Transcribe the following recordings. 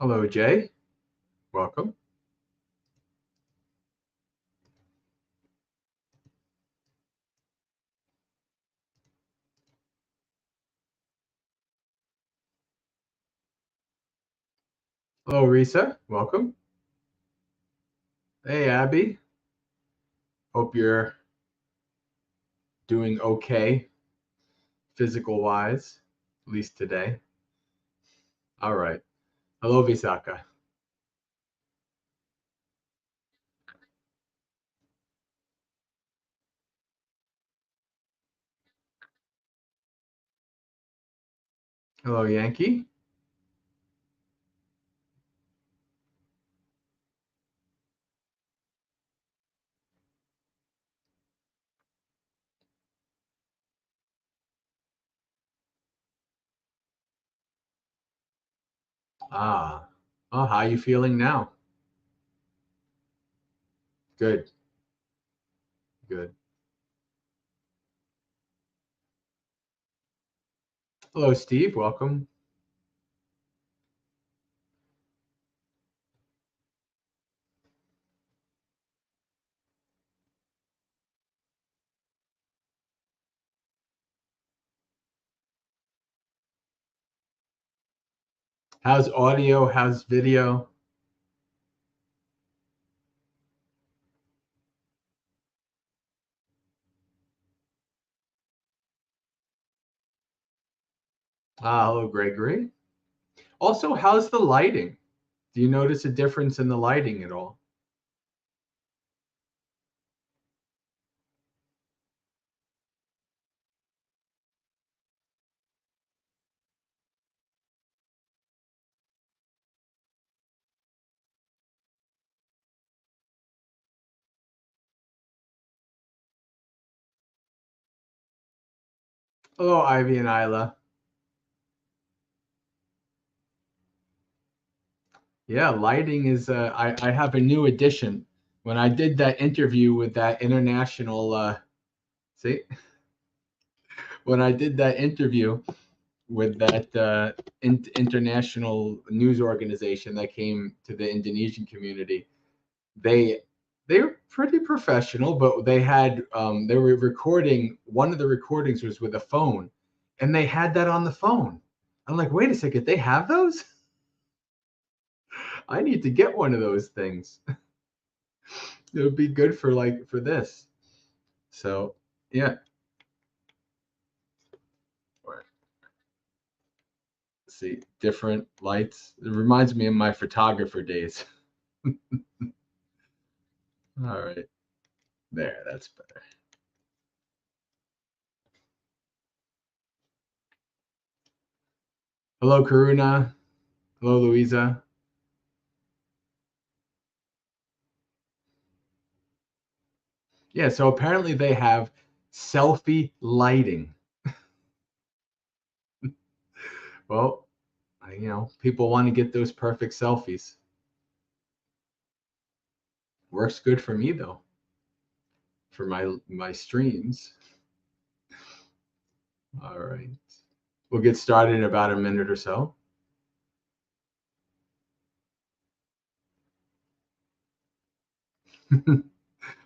Hello, Jay. Welcome. Hello, Risa. Welcome. Hey, Abby. Hope you're doing okay, physical wise, at least today. All right. Hello, Visaka. Hello, Yankee. Ah. Oh, how you feeling now? Good. Good. Hello, Steve. Welcome. How's audio? How's video? Ah, hello, Gregory. Also, how's the lighting? Do you notice a difference in the lighting at all? Hello, Ivy and Isla. Yeah, lighting is. I have a new addition. When I did that interview with that international, see, when I did that interview with that international news organization that came to the Indonesian community, they they were pretty professional, but they were recording. One of the recordings was with a phone, and they had that on the phone. I'm like, wait a second, they have those? I need to get one of those things. It would be good for for this. So yeah. Let's see, different lights. It reminds me of my photographer days. All right, there, that's better. Hello, Karuna. Hello, Louisa. Yeah, so apparently they have selfie lighting. Well, people want to get those perfect selfies. Works good for me though, for my streams. All right. We'll get started in about a minute or so.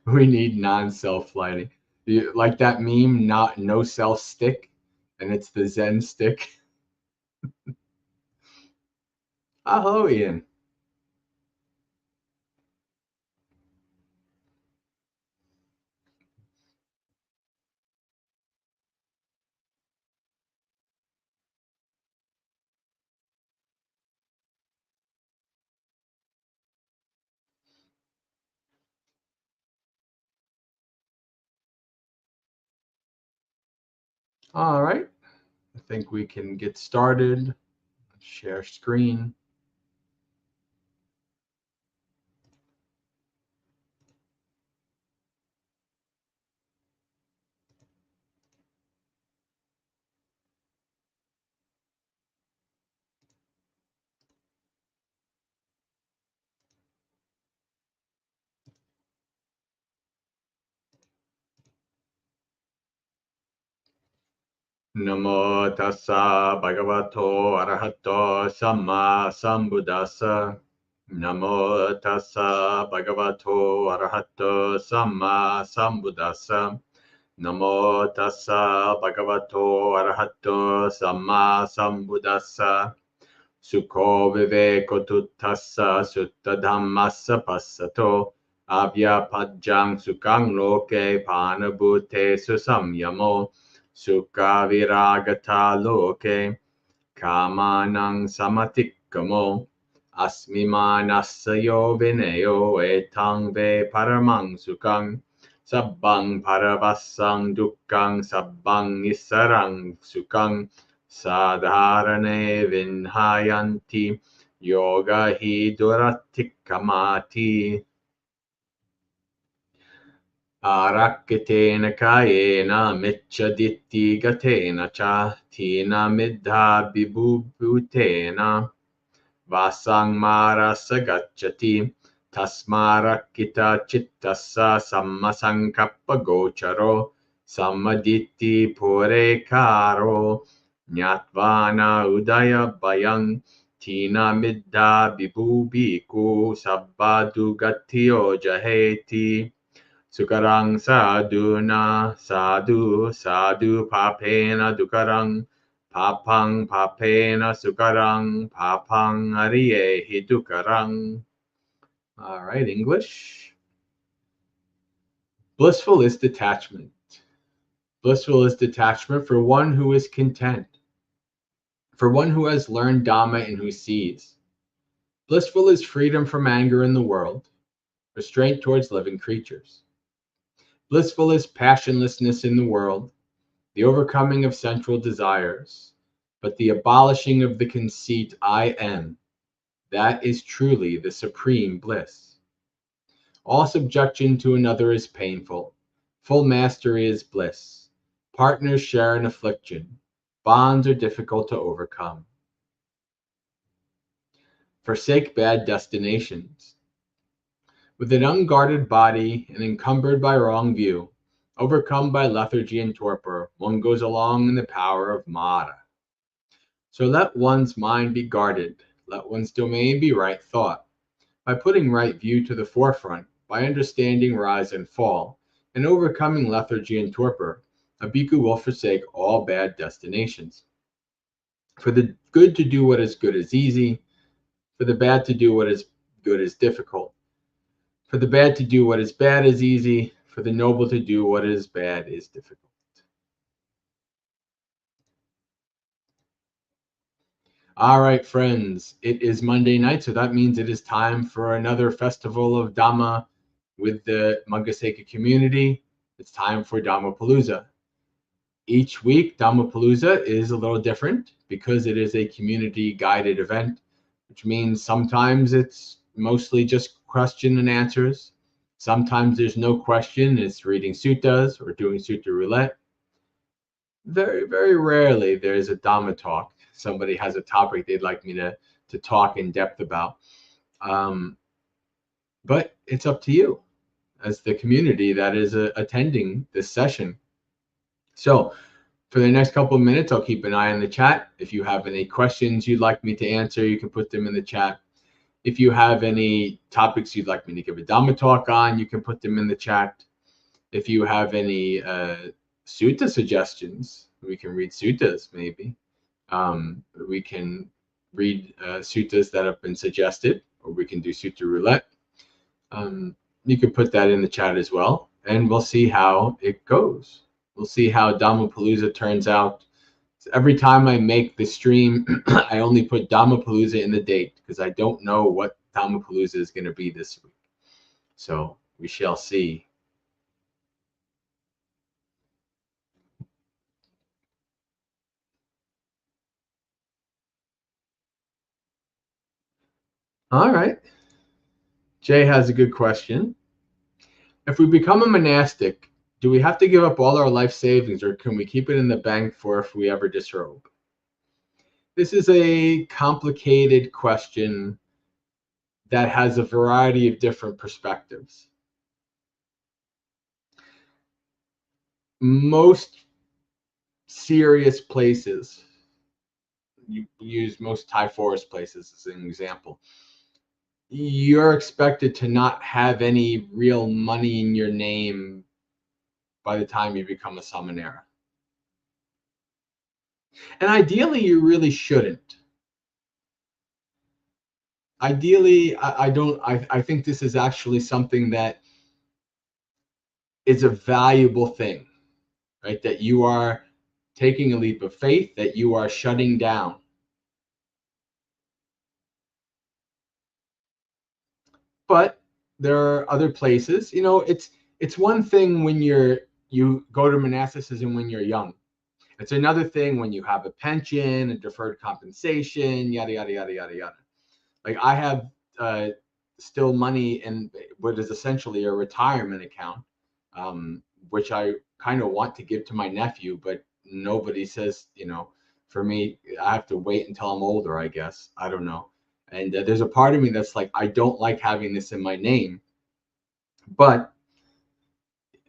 We need non-self lighting. Like that meme, not no self stick, and it's the Zen stick. Oh, hello, Ian. All right. I think we can get started. Share screen. Namo tassa bhagavato arahato samma sambuddhassa. Namo tassa bhagavato arahato samma sambuddhassa. Namo tassa bhagavato arahato samma sambuddhassa. Sukho viveko tuttassa sutta dhammassa passato. Avyapajjang sukhang loke panabhute susamyamo. Sukha viragata loke kamanang samatikkamo. Asmimanassayo vineo etang ve paramang sukhang. Sabbang paravassang dukkang sabbang nissarang sukhang. Sadharane vinhayanti yoga hi durattikkamati. Arakitena kayena michaditti gatena cha tina middha bibubutena vasang marasa gacchati tasmarakita chittassa sammasankappa gocharo sammaditti pure karo Nyatvana udaya bayang tina middha bibubiku sabbadu gattiyo jaheti Sukarang saduna sadhu sadhu papena dukarang papang papena sukarang papang ariye hidukarang. All right, English. Blissful is detachment. Blissful is detachment for one who is content, for one who has learned Dhamma and who sees. Blissful is freedom from anger in the world, restraint towards living creatures. Blissful is passionlessness in the world, the overcoming of sensual desires, but the abolishing of the conceit I am. That is truly the supreme bliss. All subjection to another is painful. Full mastery is bliss. Partners share an affliction. Bonds are difficult to overcome. Forsake bad destinations. With an unguarded body and encumbered by wrong view, overcome by lethargy and torpor, one goes along in the power of Mara. So let one's mind be guarded, let one's domain be right thought. By putting right view to the forefront, by understanding rise and fall, and overcoming lethargy and torpor, a bhikkhu will forsake all bad destinations. For the good to do what is good is easy, for the bad to do what is good is difficult. For the bad to do what is bad is easy, for the noble to do what is bad is difficult. All right, friends, it is Monday night, so that means it is time for another festival of Dhamma with the Maggasekha community. It's time for Dhammapalooza. Each week, Dhammapalooza is a little different because it is a community guided event, which means sometimes it's mostly just question and answers. Sometimes there's no question, it's reading suttas or doing sutta roulette. Very, very rarely there's a Dhamma talk. Somebody has a topic they'd like me to talk in depth about. But it's up to you as the community that is attending this session. So for the next couple of minutes, I'll keep an eye on the chat. If you have any questions you'd like me to answer, you can put them in the chat. If you have any topics you'd like me to give a Dhamma talk on, you can put them in the chat. If you have any sutta suggestions, we can read suttas maybe. We can read suttas that have been suggested, or we can do sutta roulette. You can put that in the chat as well, and we'll see how it goes. We'll see how Dhammapalooza turns out. So every time I make the stream, I only put Dhammapalooza in the date because I don't know what Dhammapalooza is going to be this week. So we shall see. All right. Jay has a good question. If we become a monastic, do we have to give up all our life savings, or can we keep it in the bank for if we ever disrobe? This is a complicated question that has a variety of different perspectives. Most serious places, you use most Thai forest places as an example, you're expected to not have any real money in your name by the time you become a samanera. And ideally, you really shouldn't. Ideally, I think this is actually something that is a valuable thing, right? That you are taking a leap of faith, that you are shutting down. But there are other places, it's one thing when you go to monasticism when you're young. It's another thing when you have a pension, a deferred compensation, yada, yada, yada, yada, yada. Like I have still money in what is essentially a retirement account, which I kind of want to give to my nephew, but nobody says, for me, I have to wait until I'm older, I guess. I don't know. And there's a part of me that's like, I don't like having this in my name, but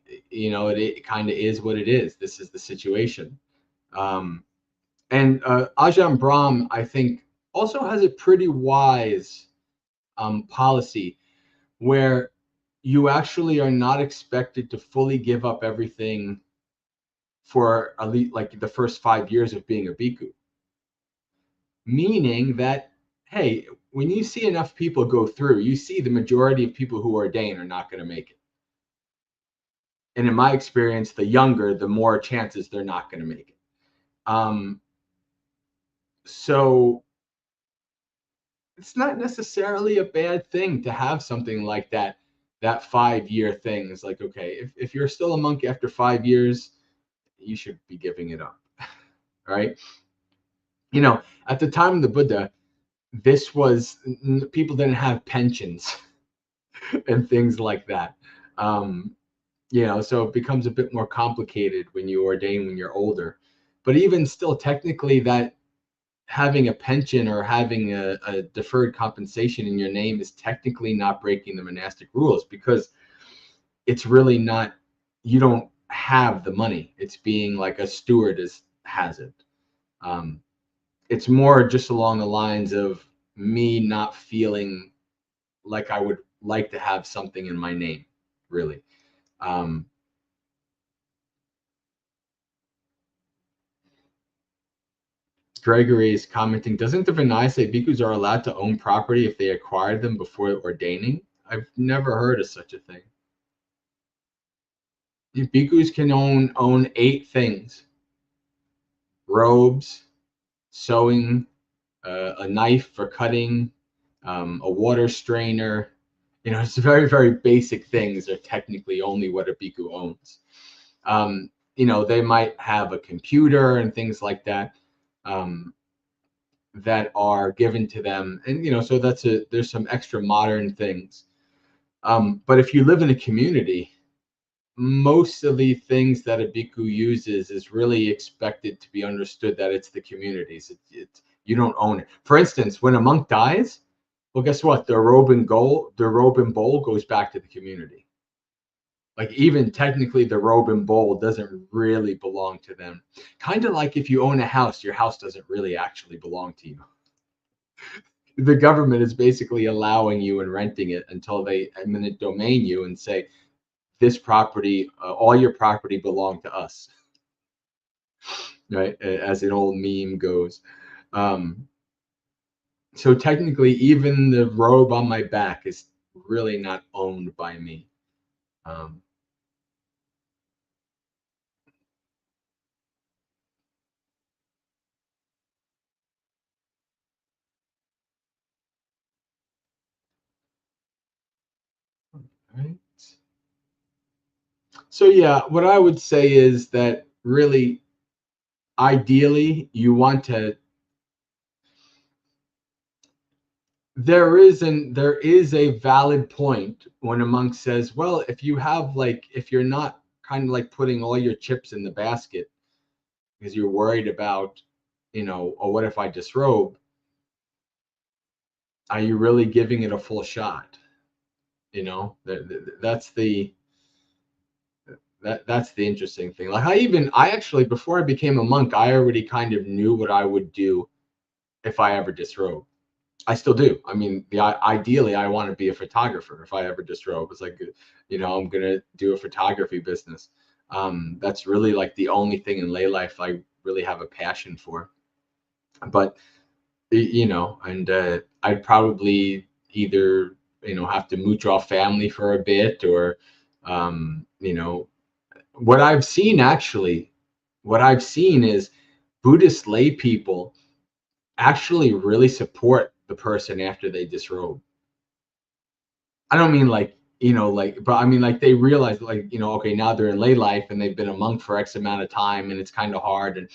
it kind of is what it is. This is the situation. And Ajahn Brahm, I think, also has a pretty wise policy where you actually are not expected to fully give up everything for at least like the first 5 years of being a bhikkhu. Meaning that, hey, when you see enough people go through, you see the majority of people who ordain are not going to make it. And in my experience, the younger, the more chances they're not going to make it. So it's not necessarily a bad thing to have something like that 5-year thing. Is like, okay, if you're still a monk after 5 years, you should be giving it up. Right? At the time of the Buddha, this was, people didn't have pensions and things like that. So it becomes a bit more complicated when you ordain when you're older. But even still, technically, that having a pension or having a deferred compensation in your name is technically not breaking the monastic rules, because it's really not, you don't have the money. It's being like a steward has it. It's more just along the lines of me not feeling like I would like to have something in my name, really. Gregory is commenting, doesn't the Vinaya say bhikkhus are allowed to own property if they acquired them before ordaining? I've never heard of such a thing. Bhikkhus can own 8 things: robes, sewing, a knife for cutting, a water strainer. It's very, very basic things are technically only what a bhikkhu owns. They might have a computer and things like that. That are given to them, and so there's some extra modern things. But if you live in a community, most of the things that a bhikkhu uses is really expected to be understood that it's the community's. You don't own it. For instance, when a monk dies, well, guess what? The robe and bowl goes back to the community. Like, even technically, the robe and bowl doesn't really belong to them. Kind of like if you own a house, your house doesn't really actually belong to you. The government is basically allowing you and renting it until they eminent domain you and say, this property, all your property belong to us. Right? As an old meme goes. So technically, even the robe on my back is really not owned by me. Right. So yeah, what I would say is that really, ideally, you want to. There is a valid point when a monk says, well, if you're not kind of like putting all your chips in the basket because you're worried about, or what if I disrobe? Are you really giving it a full shot? That's That's the interesting thing. Like I actually, before I became a monk, I already kind of knew what I would do if I ever disrobe. I still do. I mean, ideally, I want to be a photographer if I ever disrobe. It's like, I'm gonna do a photography business. That's really like the only thing in lay life I really have a passion for. But and I'd probably either have to mooch off family for a bit, or what I've seen actually, what I've seen is Buddhist lay people actually really support the person after they disrobe. I don't mean like, but I mean like they realize like, okay, now they're in lay life and they've been a monk for X amount of time and it's kind of hard. And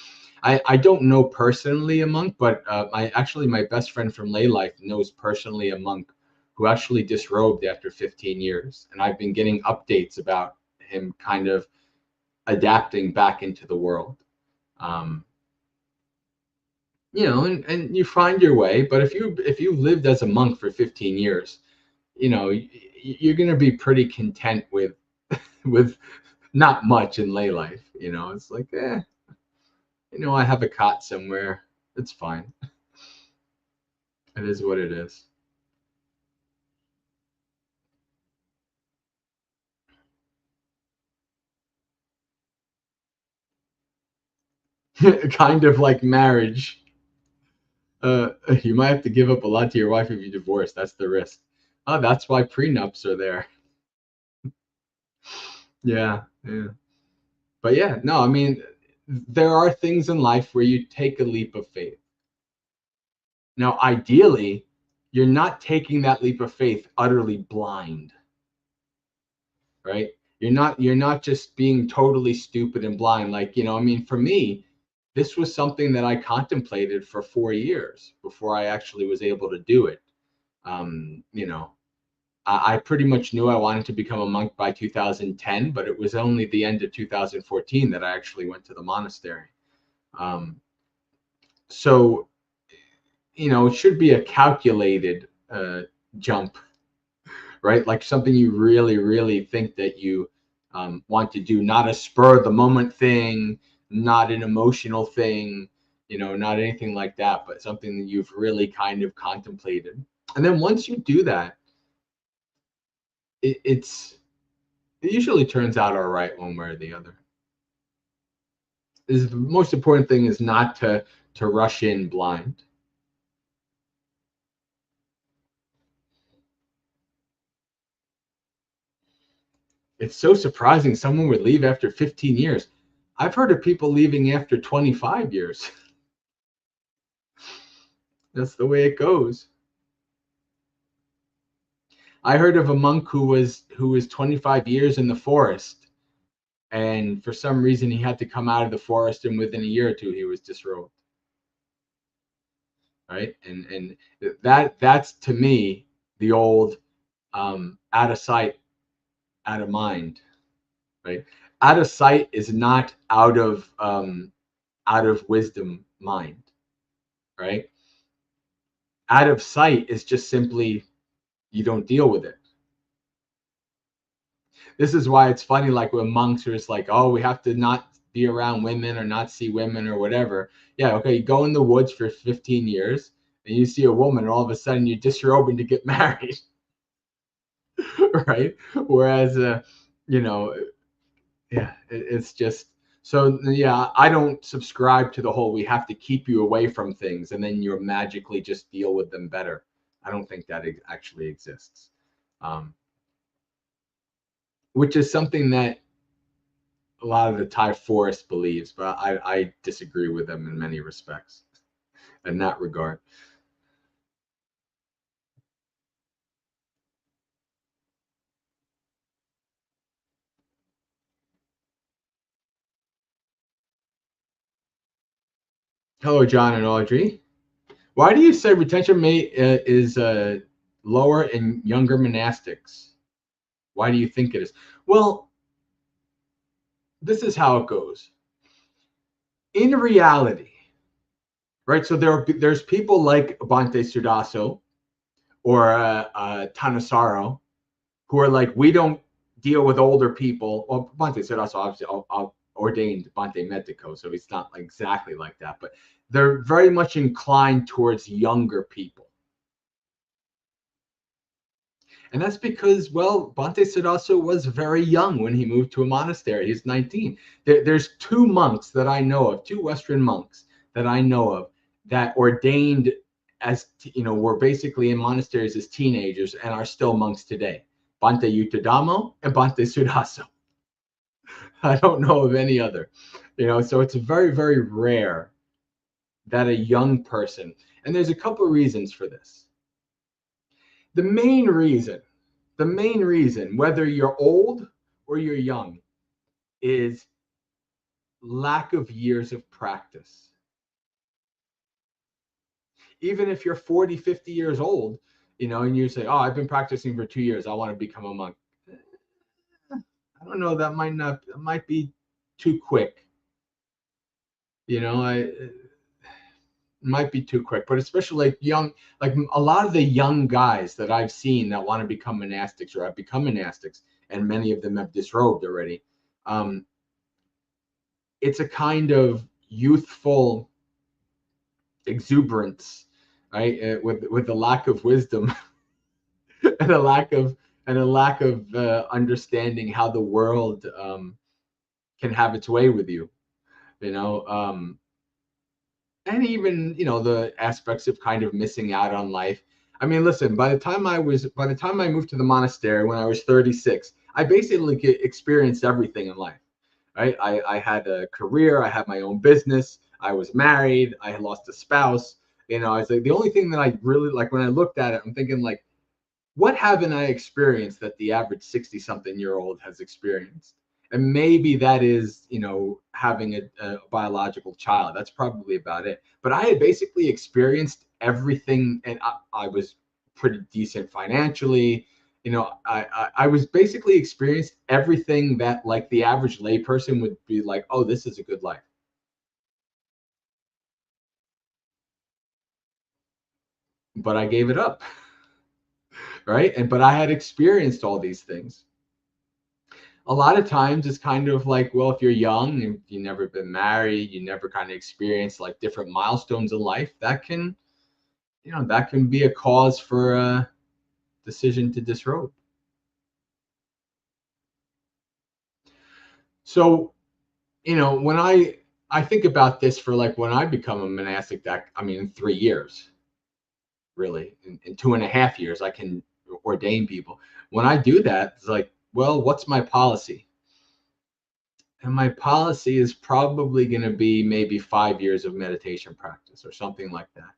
I don't know personally a monk, but my best friend from lay life knows personally a monk who actually disrobed after 15 years. And I've been getting updates about him kind of adapting back into the world. Um, and you find your way. But if you lived as a monk for 15 years, you're going to be pretty content with with not much in lay life. It's like, I have a cot somewhere. It's fine. It is what it is. Kind of like marriage. You might have to give up a lot to your wife if you divorce. That's the risk. Oh, that's why prenups are there. Yeah, yeah. But yeah, no, I mean, there are things in life where you take a leap of faith. Now, ideally, you're not taking that leap of faith utterly blind, right? You're not just being totally stupid and blind. Like, I mean, for me, this was something that I contemplated for 4 years before I actually was able to do it. Um, you know, I pretty much knew I wanted to become a monk by 2010, but it was only the end of 2014 that I actually went to the monastery. Um, so, it should be a calculated jump, right? Like something you really, really think that you want to do, not a spur of the moment thing, not an emotional thing, not anything like that, but something that you've really kind of contemplated. And then once you do that, it usually turns out all right one way or the other. The most important thing is not to rush in blind. It's so surprising someone would leave after 15 years. I've heard of people leaving after 25 years. That's the way it goes. I heard of a monk who was 25 years in the forest, and for some reason he had to come out of the forest, and within a year or two he was disrobed. Right? And that's to me the old out of sight, out of mind. Right? Out of sight is not out of wisdom mind. Right? Out of sight is just simply you don't deal with it. This is why it's funny, like when monks are just like, oh, we have to not be around women or not see women or whatever. Yeah, okay, you go in the woods for 15 years and you see a woman, and all of a sudden you disrobe to get married. Right? Whereas, yeah, it's just so, yeah, I don't subscribe to the whole we have to keep you away from things and then you'll magically just deal with them better. I don't think that actually exists. Which is something that a lot of the Thai forest believes, but I disagree with them in many respects in that regard. Hello, John and Audrey. Why do you say retention rate is lower in younger monastics? Why do you think it is? Well, this is how it goes. In reality, right? So there's people like Bhante Sudaso or Tanasaro who are like, we don't deal with older people. Well, Bhante said also obviously ordained Bhante Medico, so it's not exactly like that, but they're very much inclined towards younger people. And that's because, well, Bhante Siddhasa was very young when he moved to a monastery. He's 19. There's two monks that I know of, two Western monks that I know of that ordained as, were basically in monasteries as teenagers and are still monks today. Bhante Yuttadhammo and Bhante Siddhasa. I don't know of any other, so it's very, very rare that a young person, and there's a couple of reasons for this. The main reason, whether you're old or you're young, is lack of years of practice. Even if you're 40, 50 years old, and you say, oh, I've been practicing for 2 years, I want to become a monk. I don't know, that might be too quick. It might be too quick, but especially like a lot of the young guys that I've seen that want to become monastics or have become monastics, and many of them have disrobed already. It's a kind of youthful exuberance, right? With a lack of wisdom and a lack of understanding how the world can have its way with you, and even the aspects of kind of missing out on life. I mean, listen, by the time I moved to the monastery when I was 36, I basically experienced everything in life, right? I had a career, I had my own business, I was married, I had lost a spouse. I was like, the only thing that I really like when I looked at it, I'm thinking like, what haven't I experienced that the average 60-something-year-old has experienced? And maybe that is, having a biological child. That's probably about it. But I had basically experienced everything, and I was pretty decent financially. I was basically experienced everything that like the average layperson would be like, oh, this is a good life. But I gave it up, right? But I had experienced all these things. A lot of times it's kind of like, well, if you're young and you've never been married, you never kind of experienced like different milestones in life, that can be a cause for a decision to disrobe. So, when I think about this for like when I become a monastic, in 3 years, really, in 2.5 years, I can ordain people. When I do that, it's like, well, what's my policy? And my policy is probably going to be maybe 5 years of meditation practice or something like that.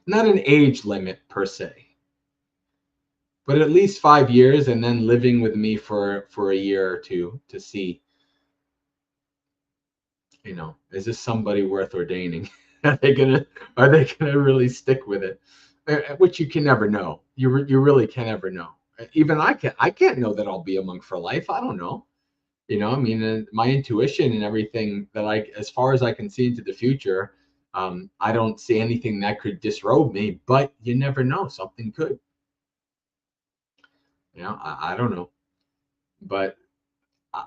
Not an age limit per se, but at least 5 years, and then living with me for a year or two to see, is this somebody worth ordaining? Are they gonna really stick with it? Which you can never know. You really can never know. Even I can't know that I'll be a monk for life. I don't know. My intuition and everything that as far as I can see into the future, I don't see anything that could disrobe me, but you never know. Something could. I don't know. But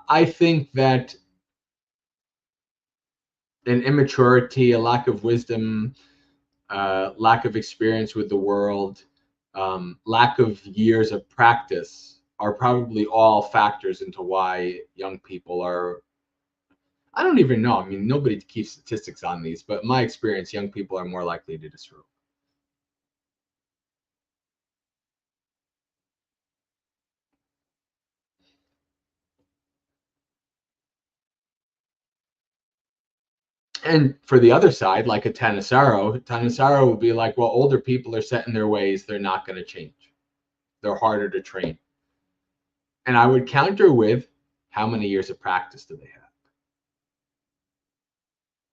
I think that an immaturity, a lack of wisdom, lack of experience with the world, lack of years of practice are probably all factors into why young people are. I don't even know. I mean, nobody keeps statistics on these, but in my experience, young people are more likely to disrobe. And for the other side, like a Thanissaro would be like, well, older people are set in their ways. They're not going to change. They're harder to train. And I would counter with, how many years of practice do they have?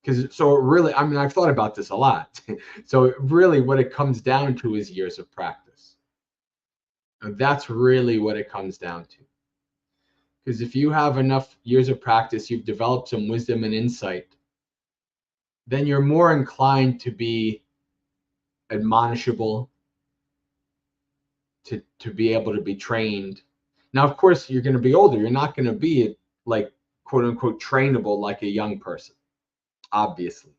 Because so really, I've thought about this a lot. So really what it comes down to is years of practice. And that's really what it comes down to. Because if you have enough years of practice, you've developed some wisdom and insight, then you're more inclined to be admonishable, to be able to be trained. Now, of course, you're going to be older. You're not going to be like quote unquote trainable like a young person, obviously.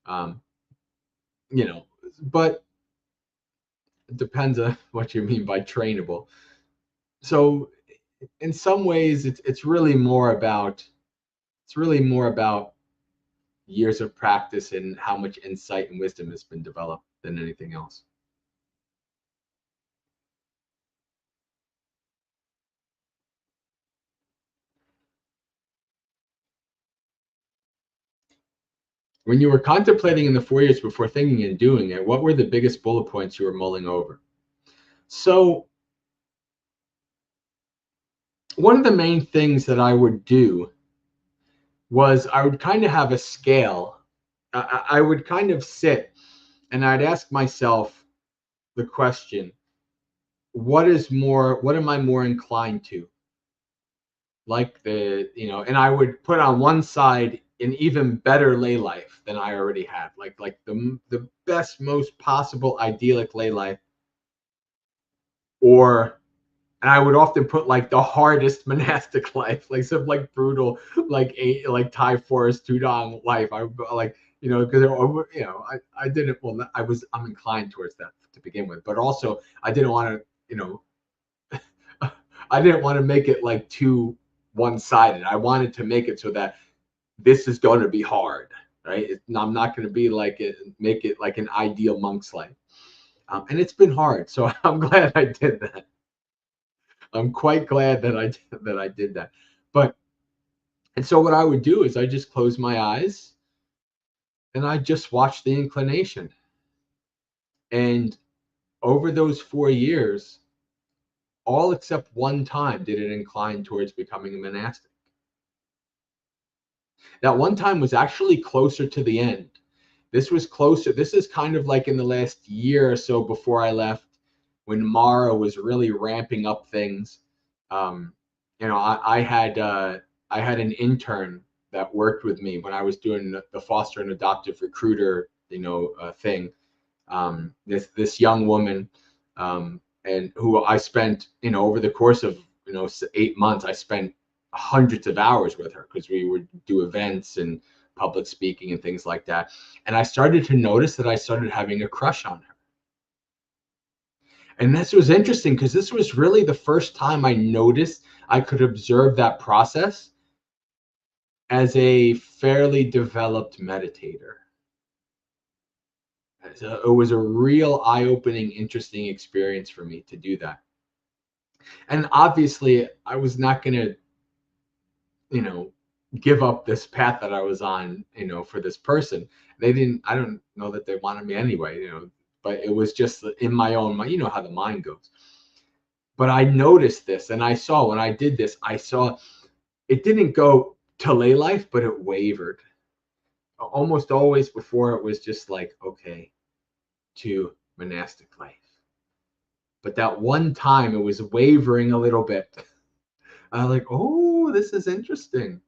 You know, but it depends on what you mean by trainable. So in some ways it's really more about years of practice and how much insight and wisdom has been developed than anything else. When you were contemplating in the 4 years before thinking and doing it, what were the biggest bullet points you were mulling over? So one of the main things that I would do was I would kind of have a scale. I would kind of sit and I'd ask myself the question, what am I more inclined to? Like and I would put on one side an even better lay life than I already had, like the best, most possible idyllic lay life, and I would often put like the hardest monastic life, like some like brutal, like Thai forest tudong life. I would like, because I didn't. Well, I'm inclined towards that to begin with, but also I didn't want to, I didn't want to make it like too one-sided. I wanted to make it so that this is going to be hard, right? I'm not going to be make it like an ideal monk's life, and it's been hard. So I'm glad I did that. I'm quite glad that I did that. And so what I would do is I just close my eyes and I just watch the inclination. And over those 4 years, all except one time did it incline towards becoming a monastic. That one time was actually closer to the end. This was closer. This is kind of like in the last year or so before I left, when Mara was really ramping up things. I had an intern that worked with me when I was doing the foster and adoptive recruiter, thing. This young woman, and who I spent, over the course of 8 months, I spent hundreds of hours with her because we would do events and public speaking and things like that. And I started to notice that I started having a crush on her. And this was interesting because this was really the first time I noticed I could observe that process as a fairly developed meditator. So it was a real eye-opening, interesting experience for me to do that. And obviously, I was not going to, give up this path that I was on, for this person. I don't know that they wanted me anyway, but it was just in my own mind. You know how the mind goes. But I noticed this, and I saw when I did this, I saw it didn't go to lay life, but it wavered. Almost always before it was just like, okay, to monastic life. But that one time it was wavering a little bit. I was like, oh, this is interesting.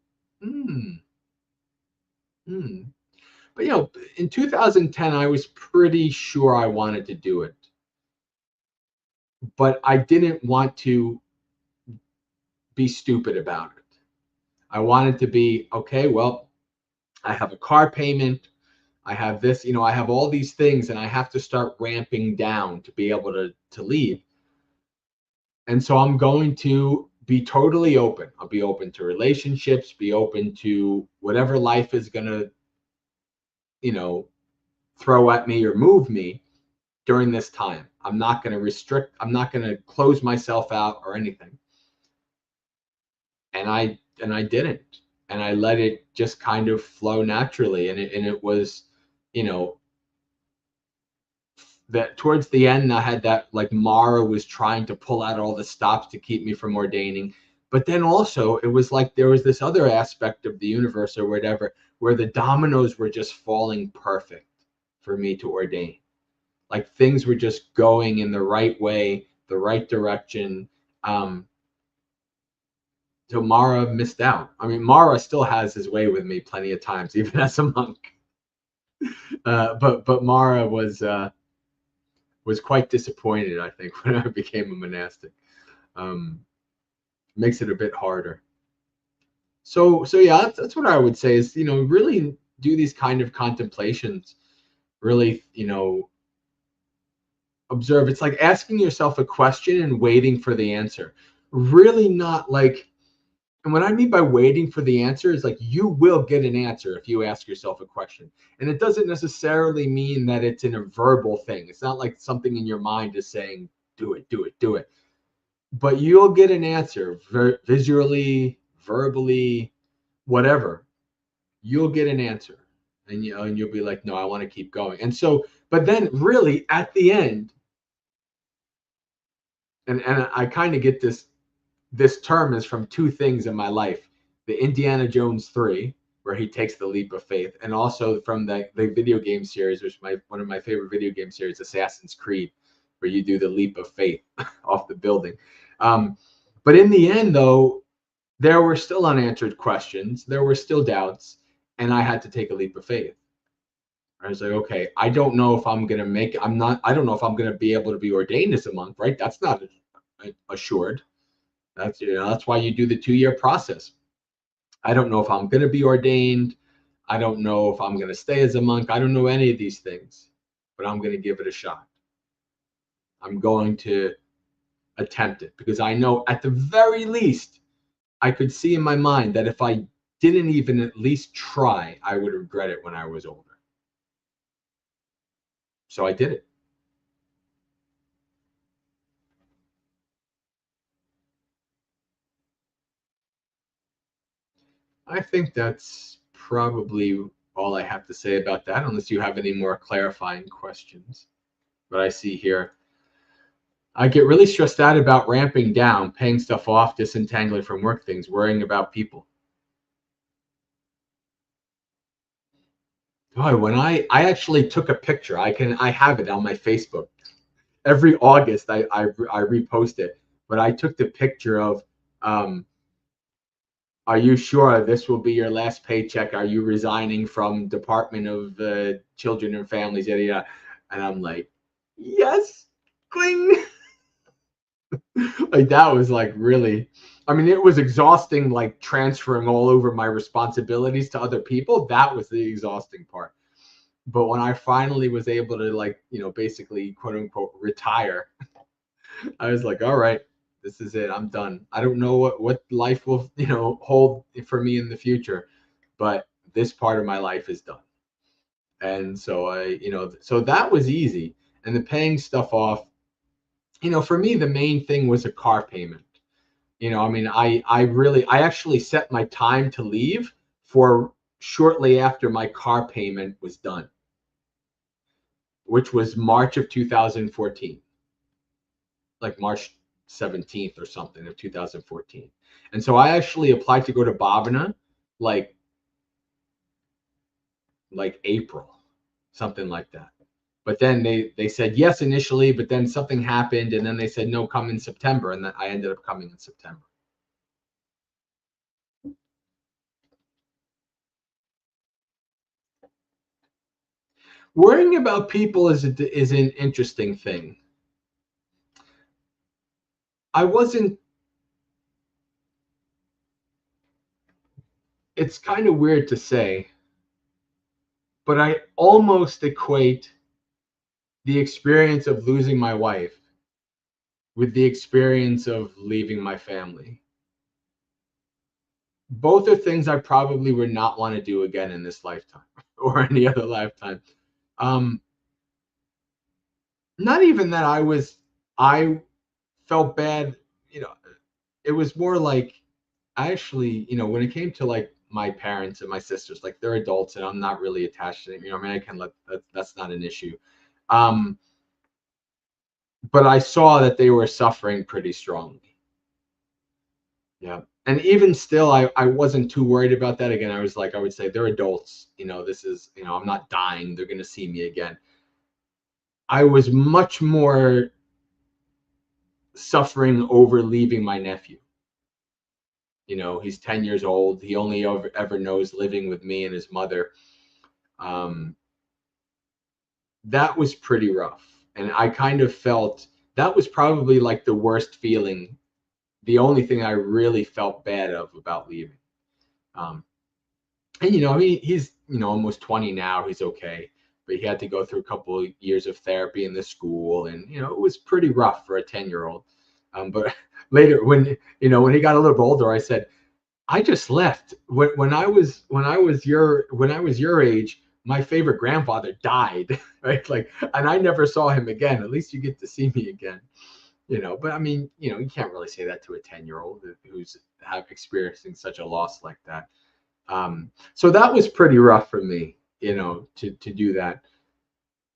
But in 2010, I was pretty sure I wanted to do it. But I didn't want to be stupid about it. I wanted to be, okay, well, I have a car payment. I have this, I have all these things, and I have to start ramping down to be able to leave. And so I'm going to be totally open. I'll be open to relationships, be open to whatever life is going to, throw at me or move me during this time. I'm not going to restrict, I'm not going to close myself out or anything. And I didn't. And I let it just kind of flow naturally. And it was, that towards the end, I had that, like, Mara was trying to pull out all the stops to keep me from ordaining. But then also it was like there was this other aspect of the universe or whatever, where the dominoes were just falling perfect for me to ordain. Like things were just going in the right way, the right direction. So Mara missed out. I mean, Mara still has his way with me plenty of times, even as a monk. But Mara was, was quite disappointed, I think, when I became a monastic. Makes it a bit harder. So yeah, that's what I would say is, really do these kind of contemplations, really, observe. It's like asking yourself a question and waiting for the answer. Really not like, and what I mean by waiting for the answer is like you will get an answer if you ask yourself a question. And it doesn't necessarily mean that it's in a verbal thing. It's not like something in your mind is saying, do it, do it, do it. But you'll get an answer visually, verbally, whatever. You'll get an answer. And you'll be like, no, I want to keep going. And so, but then really at the end, and I kind of get this term is from two things in my life: the Indiana Jones 3, where he takes the leap of faith, and also from the video game series, which is one of my favorite video game series, Assassin's Creed, where you do the leap of faith off the building. But in the end, though, there were still unanswered questions, there were still doubts, and I had to take a leap of faith. I was like, okay, I don't know if I'm gonna make. I don't know if I'm gonna be able to be ordained as a monk, right? That's not assured. That's why you do the 2-year process. I don't know if I'm going to be ordained. I don't know if I'm going to stay as a monk. I don't know any of these things, but I'm going to give it a shot. I'm going to attempt it because I know at the very least, I could see in my mind that if I didn't even at least try, I would regret it when I was older. So I did it. I think that's probably all I have to say about that, unless you have any more clarifying questions. But I see here, I get really stressed out about ramping down, paying stuff off, disentangling from work things, worrying about people. Boy, when I actually took a picture, I have it on my Facebook. Every August I repost it, but I took the picture of are you sure this will be your last paycheck? Are you resigning from Department of Children and Families? Yada yada. And I'm like, yes, cling. Like that was like really, I mean, it was exhausting, like transferring all over my responsibilities to other people. That was the exhausting part. But when I finally was able to, like, basically quote unquote retire, I was like, all right, this is it. I'm done. I don't know what life will, hold for me in the future, but this part of my life is done. And so so that was easy. And the paying stuff off, for me, the main thing was a car payment. I mean, I actually set my time to leave for shortly after my car payment was done, which was March of 2014, like March 17th or something of 2014. And so I actually applied to go to Bhavana like April, something like that. But then they said yes initially, but then something happened, and then they said no, come in September, and then I ended up coming in September. Worrying about people is an interesting thing. It's kind of weird to say, but I almost equate the experience of losing my wife with the experience of leaving my family. Both are things I probably would not want to do again in this lifetime or any other lifetime. Not even that I felt bad, it was more like I actually, when it came to like my parents and my sisters, like they're adults and I'm not really attached to them, I mean, I can that's not an issue. But I saw that they were suffering pretty strongly. Yeah. And even still, I wasn't too worried about that. Again, I would say they're adults, this is, I'm not dying. They're going to see me again. I was much more suffering over leaving my nephew. He's 10 years old. He only ever knows living with me and his mother. That was pretty rough. And I kind of felt that was probably like the worst feeling, the only thing I really felt bad of about leaving. Um, and he's almost 20 now. He's okay, but he had to go through a couple of years of therapy in the school, and it was pretty rough for a 10-year-old. But later, when he got a little older, I said, I just left when I was your age. My favorite grandfather died, right? Like, and I never saw him again. At least you get to see me again, But I mean, you can't really say that to a 10-year-old who's experiencing such a loss like that. So that was pretty rough for me, to do that.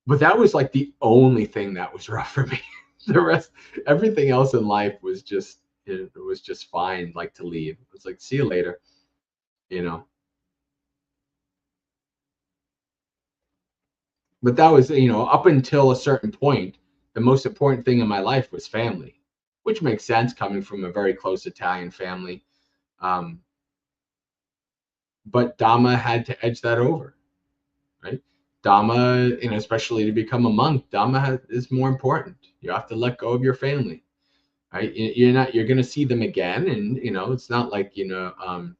But that was like the only thing that was rough for me. The rest, everything else in life was just, it was just fine. Like, to leave, it was like, see you later, you know. But that was, up until a certain point, the most important thing in my life was family, which makes sense coming from a very close Italian family. Um, but Dhamma had to edge that over, right? Dhamma, especially to become a monk, Dhamma is more important. You have to let go of your family, right? You're going to see them again. And, it's not like, and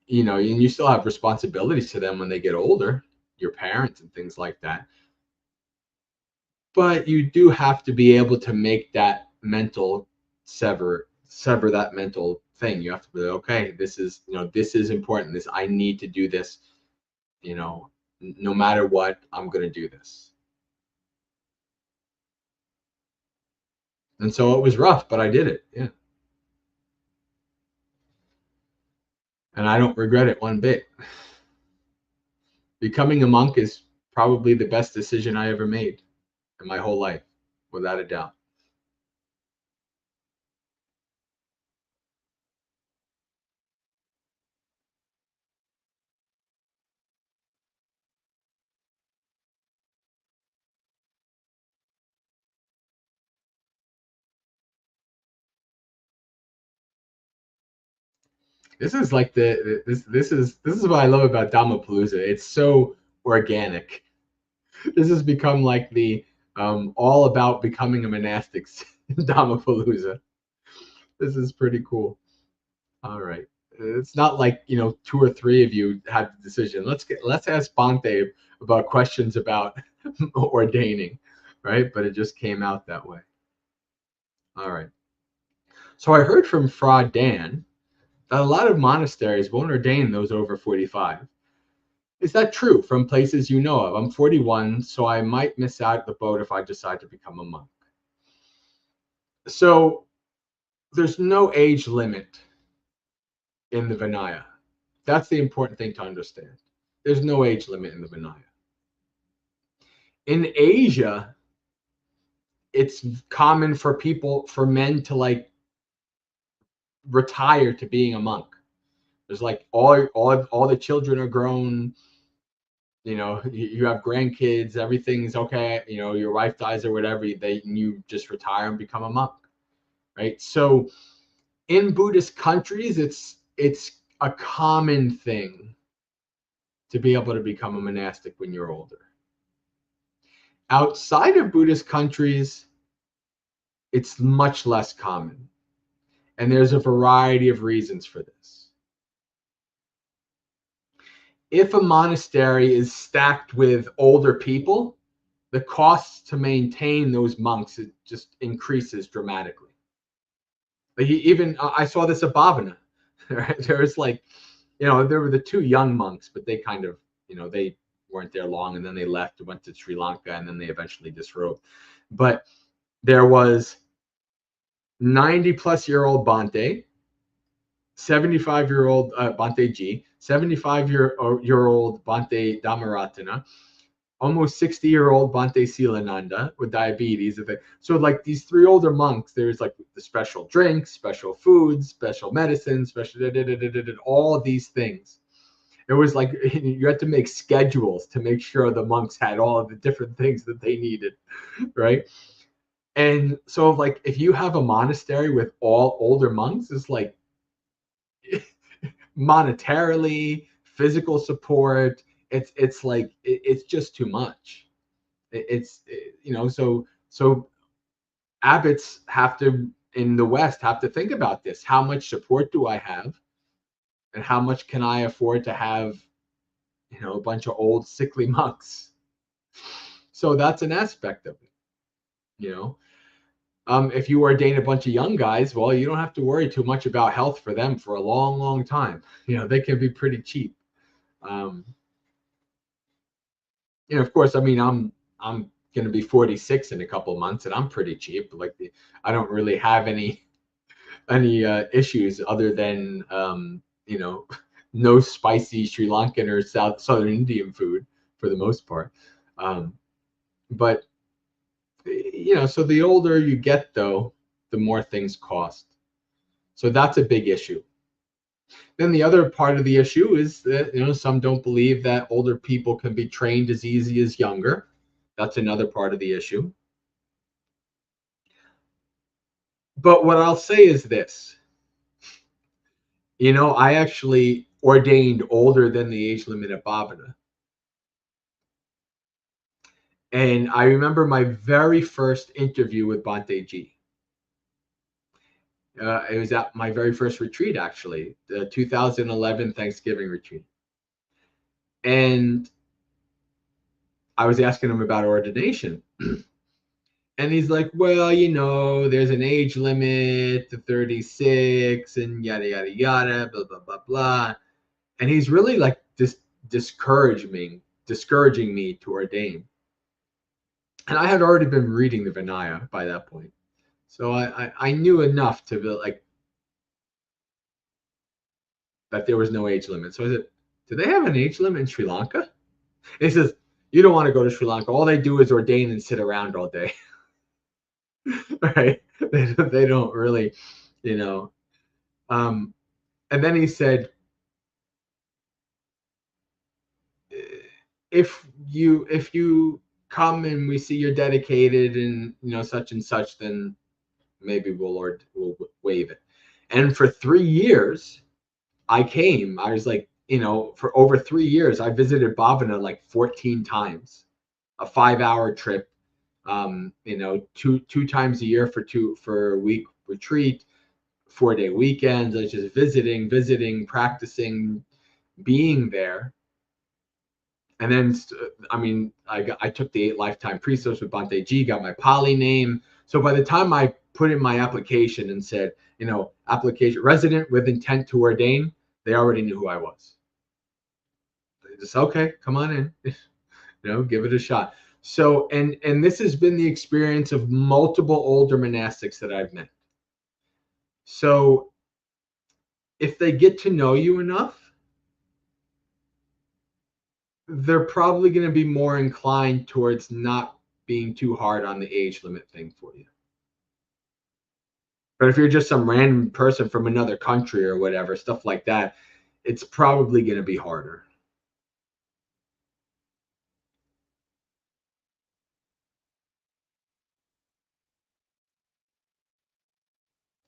you still have responsibilities to them when they get older, your parents and things like that. But you do have to be able to make that mental sever that mental thing. You have to be like, okay, this is important. I need to do this, no matter what, I'm going to do this. And so it was rough, but I did it. Yeah. And I don't regret it one bit. Becoming a monk is probably the best decision I ever made in my whole life, without a doubt. This is like this is what I love about Dhammapalooza. It's so organic. This has become like the all about becoming a monastic Dhammapalooza. This is pretty cool. All right. It's not like, two or three of you had the decision. Let's ask Bante about questions about ordaining, right? But it just came out that way. All right. So I heard from Fra Dan that a lot of monasteries won't ordain those over 45. Is that true from places you know of? I'm 41, so I might miss out the boat if I decide to become a monk. So there's no age limit in the Vinaya. That's the important thing to understand. There's no age limit in the Vinaya. In Asia, it's common for men to like retire to being a monk. There's like all the children are grown. You have grandkids, everything's okay. Your wife dies or whatever, you just retire and become a monk, right? So in Buddhist countries, it's a common thing to be able to become a monastic when you're older. Outside of Buddhist countries, it's much less common. And there's a variety of reasons for this. If a monastery is stacked with older people, the costs to maintain those monks, it just increases dramatically. Like, even I saw this at Bhavana. Right? There's like, there were the two young monks, but they kind of, they weren't there long, and then they left, went to Sri Lanka, and then they eventually disrobed. But there was 90-plus-year-old Bante, 75-year-old Bante G, 75-year-old Bante Dhammaratana, almost 60-year-old Bante Silananda with diabetes. So like these three older monks, there's like the special drinks, special foods, special medicines, all of these things. It was like you had to make schedules to make sure the monks had all of the different things that they needed, right? And so like if you have a monastery with all older monks, it's like monetarily, physical support, it's like it's just too much. It's so abbots have to in the West have to think about this. How much support do I have, and how much can I afford to have, a bunch of old sickly monks? So that's an aspect of it. You know, if you ordain a bunch of young guys, well, you don't have to worry too much about health for them for a long, long time. They can be pretty cheap. Um, of course, I mean, I'm going to be 46 in a couple of months, and I'm pretty cheap. Like I don't really have any issues other than no spicy Sri Lankan or Southern Indian food for the most part. But so the older you get, though, the more things cost. So that's a big issue. Then the other part of the issue is that some don't believe that older people can be trained as easy as younger. That's another part of the issue. But what I'll say is this. I actually ordained older than the age limit at Bhavana. And I remember my very first interview with Bhante Ji. It was at my very first retreat, actually, the 2011 Thanksgiving retreat. And I was asking him about ordination. And he's like, well, there's an age limit to 36 and yada, yada, yada, blah, blah, blah, blah. And he's really like discouraging me to ordain. And I had already been reading the Vinaya by that point. So I knew enough to be like, that there was no age limit. So I said, do they have an age limit in Sri Lanka? And he says, you don't want to go to Sri Lanka. All they do is ordain and sit around all day. Right? They don't really, and then he said, if you come and we see you're dedicated and such and such, then maybe we'll waive it. And for 3 years, I came. I was like, for over 3 years, I visited Bhavana like 14 times, a 5-hour trip. Two times a year for a week retreat, 4-day weekends. I was just visiting, practicing, being there. And then, I mean, I took the 8 lifetime precepts with Bhante Ji, got my Pali name. So by the time I put in my application and said, application resident with intent to ordain, they already knew who I was. They just, okay, come on in, give it a shot. So, and this has been the experience of multiple older monastics that I've met. So if they get to know you enough, they're probably going to be more inclined towards not being too hard on the age limit thing for you. But if you're just some random person from another country or whatever, stuff like that, it's probably going to be harder.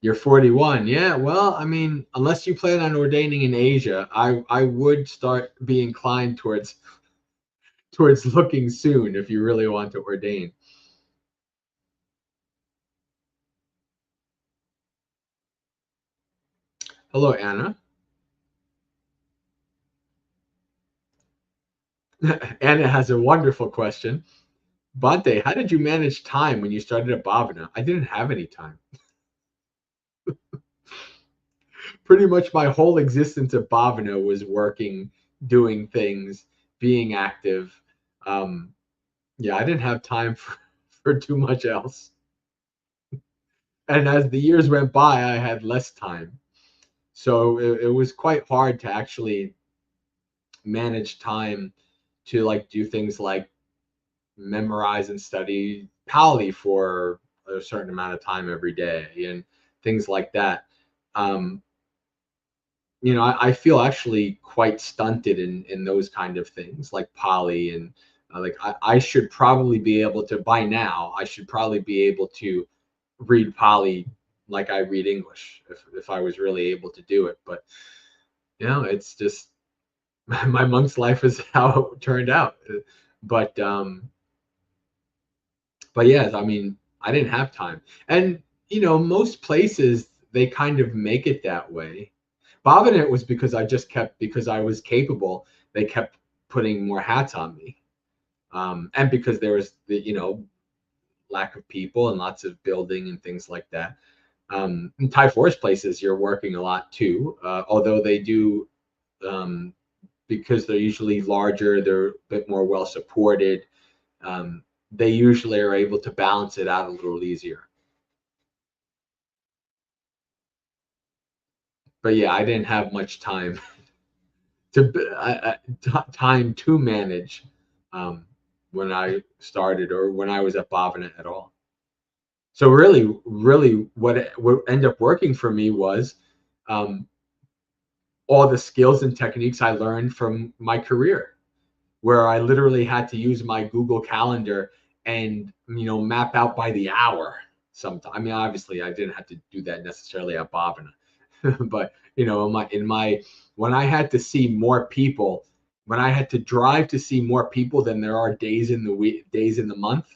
You're 41. Yeah, well, I mean, unless you plan on ordaining in Asia, I would be inclined towards looking soon if you really want to ordain. Hello, Anna. Anna has a wonderful question. Bhante, how did you manage time when you started at Bhavana? I didn't have any time. Pretty much my whole existence at Bhavana was working, doing things, being active. Yeah, I didn't have time for too much else. And as the years went by, I had less time. So it was quite hard to actually manage time to do things like memorize and study Pali for a certain amount of time every day and things like that. I feel actually quite stunted in those kind of things like Pali and I should probably be able to, by now, I should probably be able to read Pali like I read English if I was really able to do it. But, it's just my monk's life is how it turned out. But, But yes, I mean, I didn't have time. And, most places, they kind of make it that way. Bhavana was because because I was capable, they kept putting more hats on me. And because there was the, lack of people and lots of building and things like that. In Thai forest places, you're working a lot too, although they do, um, because they're usually larger, they're a bit more well supported. They usually are able to balance it out a little easier. But yeah, I didn't have much time time to manage, um, when I started or when I was at Bhavana at all. So really, really, what ended up working for me was, um, all the skills and techniques I learned from my career, where I literally had to use my Google Calendar and, map out by the hour. Sometimes, I mean, obviously, I didn't have to do that necessarily at Bhavana, but in my when I had to see more people, when I had to drive to see more people than there are days in the week, days in the month,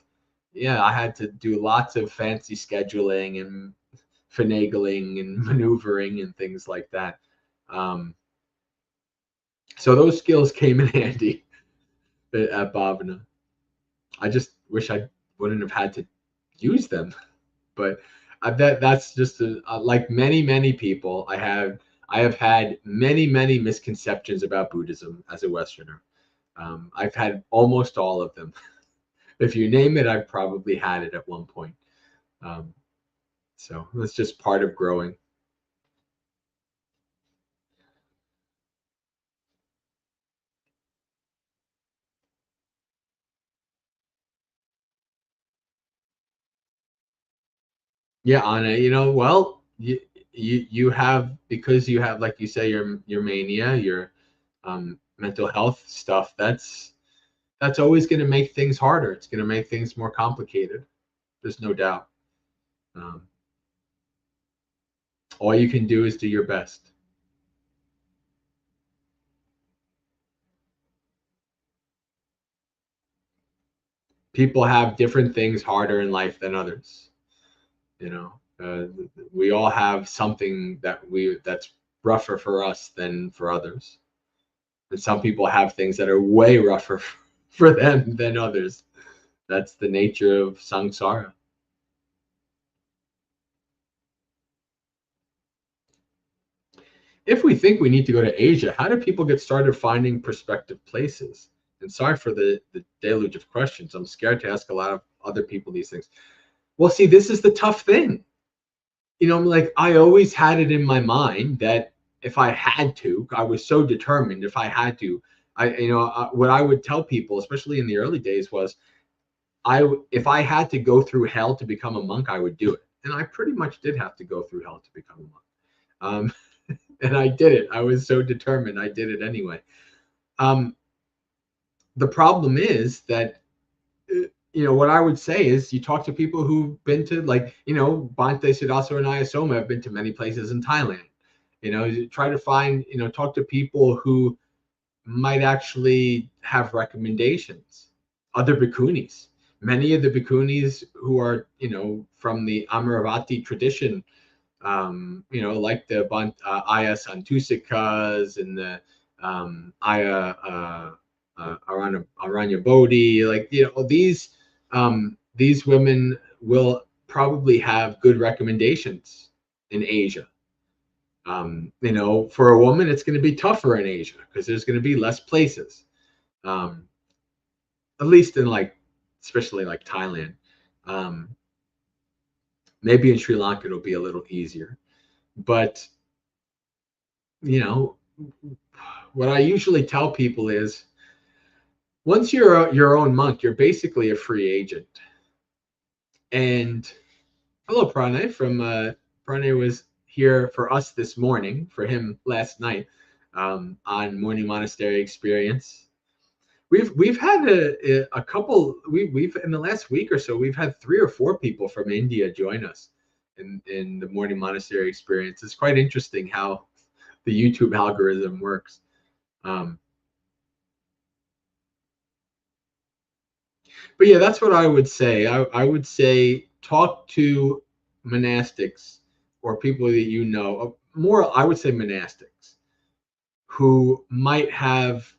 yeah, I had to do lots of fancy scheduling and finagling and maneuvering and things like that. Um, so those skills came in handy at Bhavana. I just wish I wouldn't have had to use them, but that's just like many people. I have had many misconceptions about Buddhism as a Westerner. I've had almost all of them. If you name it, I've probably had it at one point. Um, so that's just part of growing. Yeah, Anna, well, you have, because you have, like you say, your mania, your, mental health stuff. That's always going to make things harder. It's going to make things more complicated. There's no doubt. Um, all you can do is do your best. People have different things harder in life than others. You know, we all have something that's rougher for us than for others. And some people have things that are way rougher for them than others. That's the nature of samsara. If we think we need to go to Asia, how do people get started finding prospective places? And sorry for the deluge of questions. I'm scared to ask a lot of other people these things. Well, see, this is the tough thing. Like, I always had it in my mind that if I had to, I was so determined. If I had to, what I would tell people, especially in the early days, was if I had to go through hell to become a monk, I would do it. And I pretty much did have to go through hell to become a monk. And I did it. I was so determined. I did it anyway. Um, the problem is that, what I would say is, you talk to people who've been to, like, Bhante Siddhasara and Ayasoma have been to many places in Thailand. You try to find, talk to people who might actually have recommendations. Other bhikkhunis. Many of the bhikkhunis who are, from the Amaravati tradition, like the Aya Santusikas and the, Aya Aranya Bodhi, like, these women will probably have good recommendations in Asia. For a woman, it's going to be tougher in Asia because there's going to be less places. Um, at least in, like, especially like Thailand. Um, Maybe in Sri Lanka it'll be a little easier, but, you know, what I usually tell people is, once you're your own monk, you're basically a free agent. And hello, Pranay from Pranay was here for us this morning, for him last night, on Morning Monastery Experience. We've had a couple. We've in the last week or so, we've had 3 or 4 people from India join us in the Morning Monastery Experience. It's quite interesting how the YouTube algorithm works. Um, But yeah, that's what I would say. I would say talk to monastics or people that you know, more, I would say monastics who might have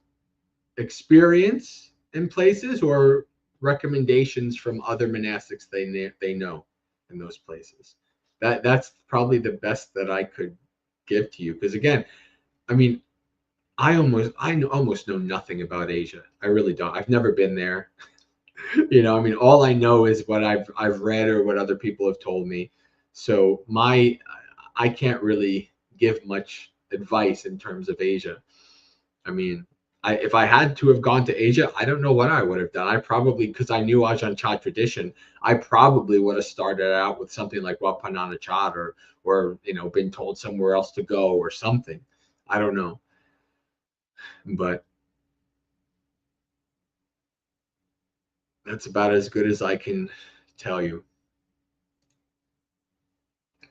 experience in places or recommendations from other monastics they know in those places. That's probably the best that I could give to you, because again, I mean, almost know nothing about Asia. I really don't. I've never been there. I mean, all I know is what I've read or what other people have told me. So I can't really give much advice in terms of Asia. I mean, if I had to have gone to Asia, I don't know what I would have done. I probably, because I knew Ajahn Chah tradition, I probably would have started out with something like Wapanana Chad, or been told somewhere else to go or something. I don't know, but that's about as good as I can tell you.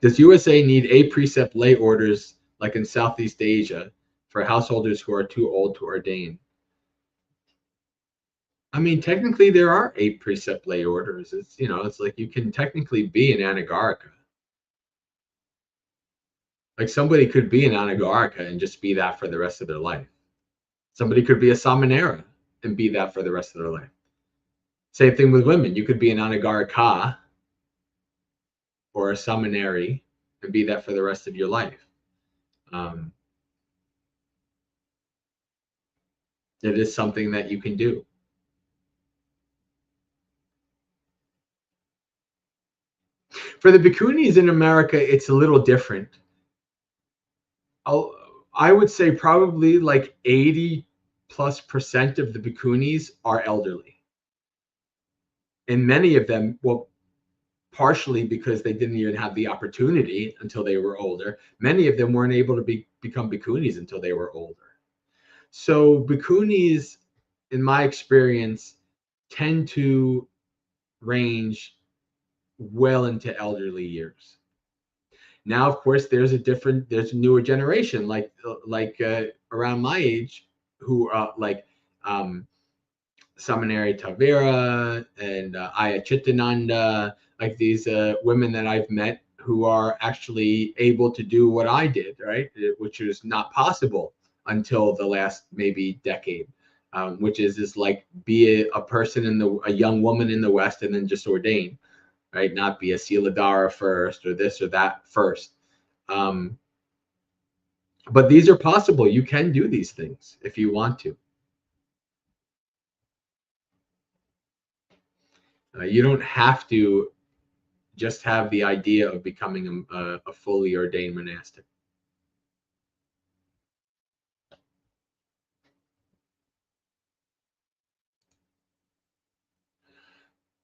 Does USA need a precept lay orders like in Southeast Asia for householders who are too old to ordain? I mean, technically there are 8 precept lay orders. It's like you can technically be an anagarika. Like somebody could be an anagarika and just be that for the rest of their life. Somebody could be a samanera and be that for the rest of their life. Same thing with women. You could be an anagarika or a samaneri and be that for the rest of your life. It is something that you can do. For the bhikkhunis in America, it's a little different. I would say probably like 80+% of the bhikkhunis are elderly. And many of them, well, partially because they didn't even have the opportunity until they were older. Many of them weren't able to become bhikkhunis until they were older. So bhikkhunis, in my experience, tend to range well into elderly years. Now, of course, there's a newer generation like around my age who like Samaneri Tavira and Aya Chitananda, like these women that I've met who are actually able to do what I did, right? Which was not possible until the last maybe decade, which is like be a person a young woman in the West and then just ordain, right? Not be a Siladhara first or this or that first. But these are possible. You can do these things if you want to. You don't have to just have the idea of becoming a fully ordained monastic.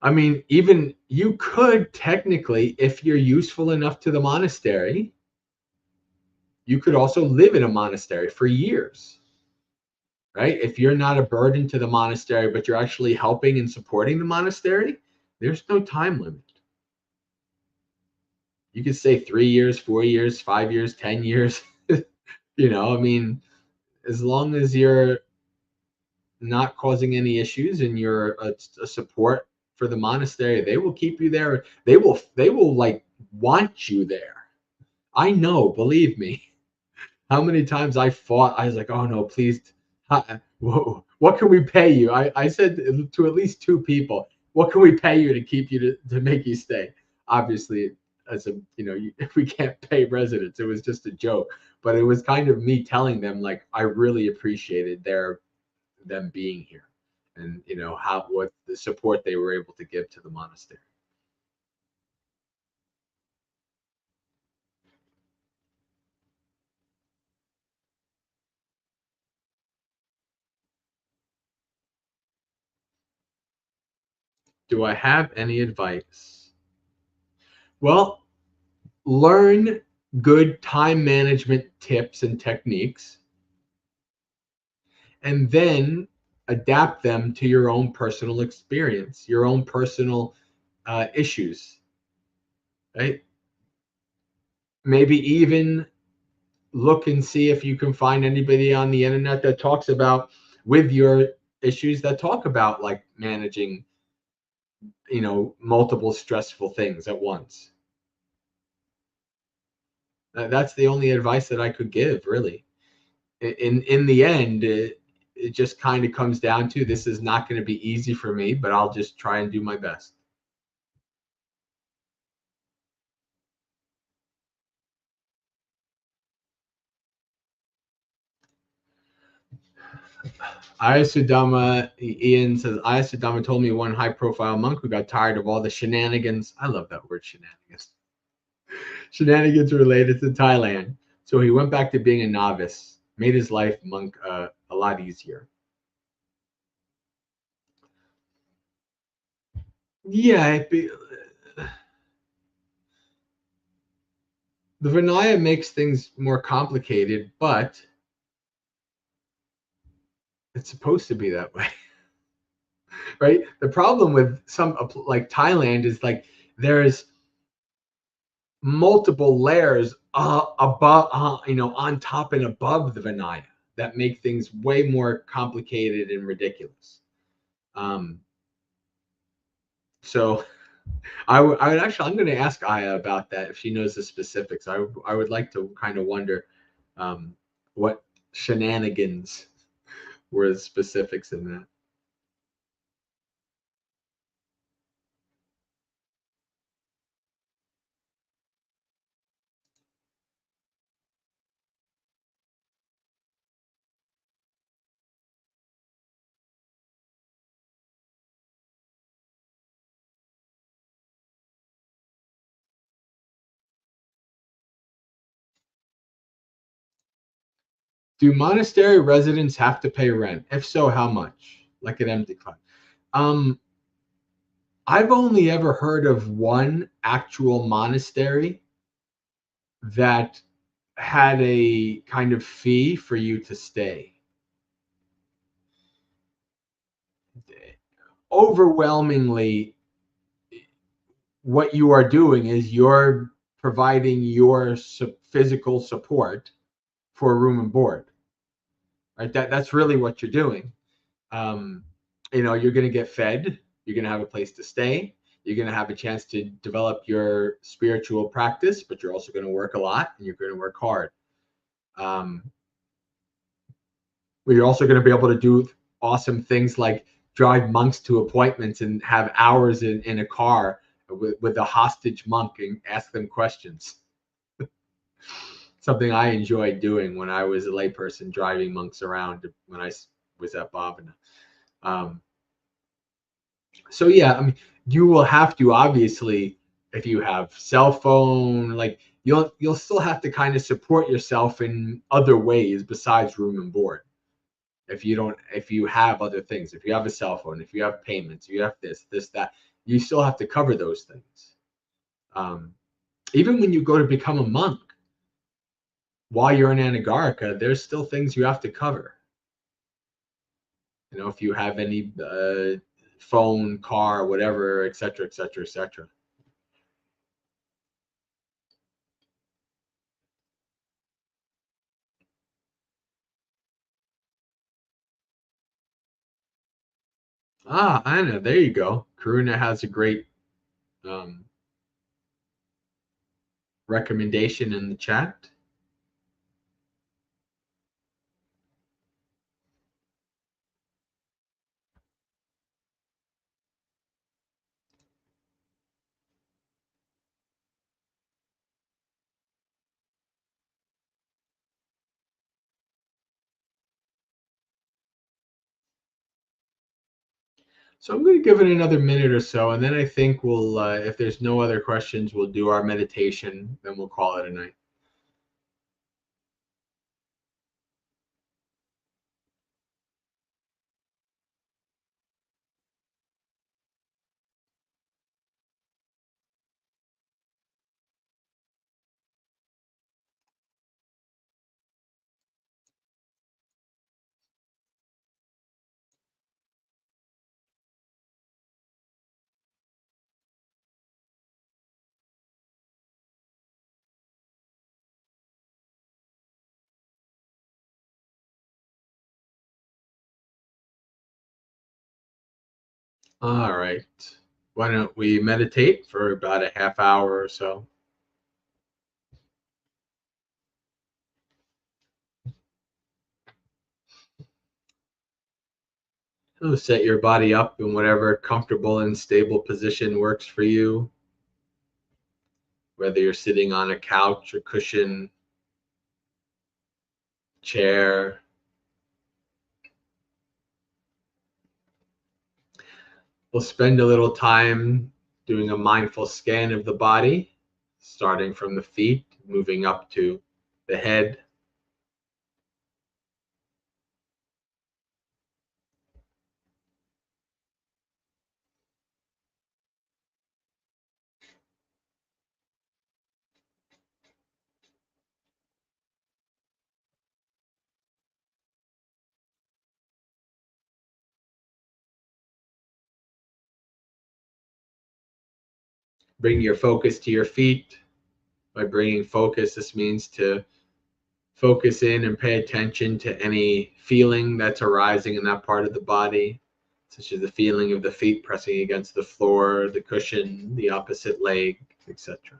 I mean, even you could technically, if you're useful enough to the monastery, you could also live in a monastery for years, right? If you're not a burden to the monastery, but you're actually helping and supporting the monastery, there's no time limit. You could say 3 years, 4 years, 5 years, 10 years. I mean, as long as you're not causing any issues and you're a support for the monastery, they will keep you there. They will like want you there. I know, believe me. How many times I fought, I was like, oh no, please, whoa, what can we pay you? I said to at least 2 people, what can we pay you to keep you to make you stay? Obviously, as a we can't pay residents. It was just a joke, but it was kind of me telling them like I really appreciated them being here, and what the support they were able to give to the monastery. Do I have any advice? Well, learn good time management tips and techniques, and then adapt them to your own personal experience, your own personal issues, right? Maybe even look and see if you can find anybody on the internet that talks about with your issues, that talk about like managing multiple stressful things at once. That's the only advice that I could give, really. In the end, it just kind of comes down to, this is not going to be easy for me, but I'll just try and do my best. Ayasudama, Ian says, Ayasudama told me one high-profile monk who got tired of all the shenanigans. I love that word, shenanigans. Shenanigans related to Thailand. So he went back to being a novice, made his life monk a lot easier. Yeah, the Vinaya makes things more complicated, but it's supposed to be that way. Right? The problem with some like Thailand is like there's multiple layers above, on top and above the Vinaya that make things way more complicated and ridiculous. So I would actually, I'm going to ask Aya about that if she knows the specifics. I would like to kind of wonder what shenanigans were the specifics in that. Do monastery residents have to pay rent? If so, how much? Like an empty class. I've only ever heard of one actual monastery that had a kind of fee for you to stay. Overwhelmingly, what you are doing is you're providing your physical support for room and board, right? That's really what you're doing. You're going to get fed, you're going to have a place to stay, you're going to have a chance to develop your spiritual practice, but you're also going to work a lot and you're going to work hard. You're also going to be able to do awesome things like drive monks to appointments and have hours in a car with a hostage monk and ask them questions. Something I enjoyed doing when I was a layperson, driving monks around when I was at Bhavana. So yeah, I mean, you will have to, obviously, if you have cell phone, like you'll still have to kind of support yourself in other ways besides room and board. If you have other things, if you have a cell phone, if you have payments, you have this, that, you still have to cover those things. Even when you go to become a monk, while you're in Anagarika, there's still things you have to cover. If you have any phone, car, whatever, et cetera, et cetera, et cetera. Anna, there you go. Karuna has a great recommendation in the chat. So I'm going to give it another minute or so, and then I think we'll, if there's no other questions, we'll do our meditation, then we'll call it a night. All right. Why don't we meditate for about a half hour or so? So set your body up in whatever comfortable and stable position works for you, whether you're sitting on a couch or cushion, chair. We'll spend a little time doing a mindful scan of the body, starting from the feet, moving up to the head. Bring your focus to your feet. By bringing focus, this means to focus in and pay attention to any feeling that's arising in that part of the body, such as the feeling of the feet pressing against the floor, the cushion, the opposite leg, etc.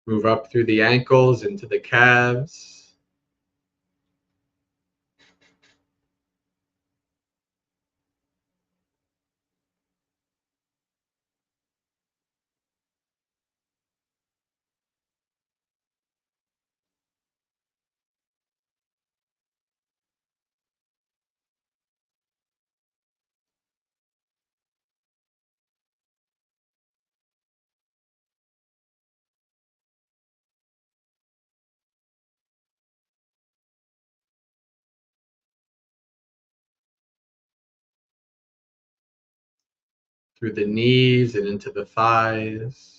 Move up through the ankles into the calves. Through the knees and into the thighs.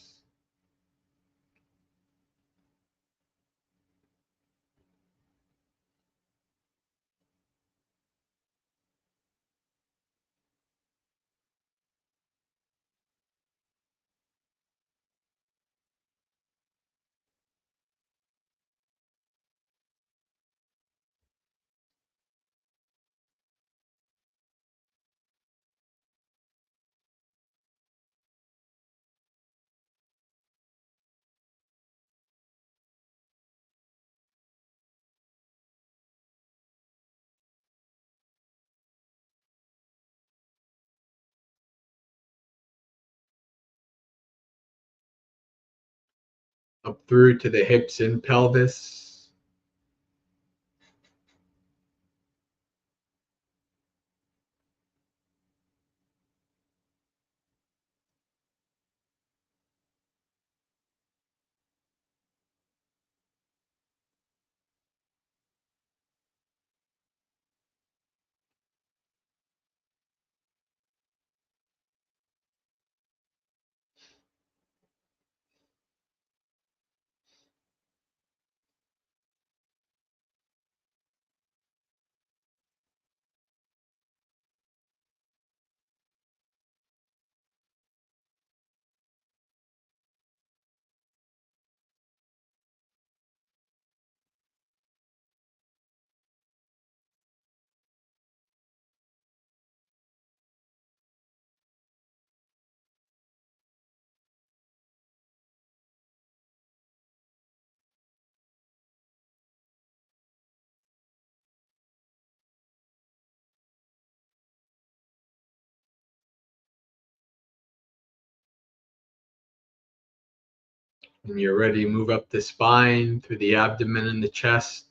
Up through to the hips and pelvis. When you're ready, move up the spine through the abdomen and the chest.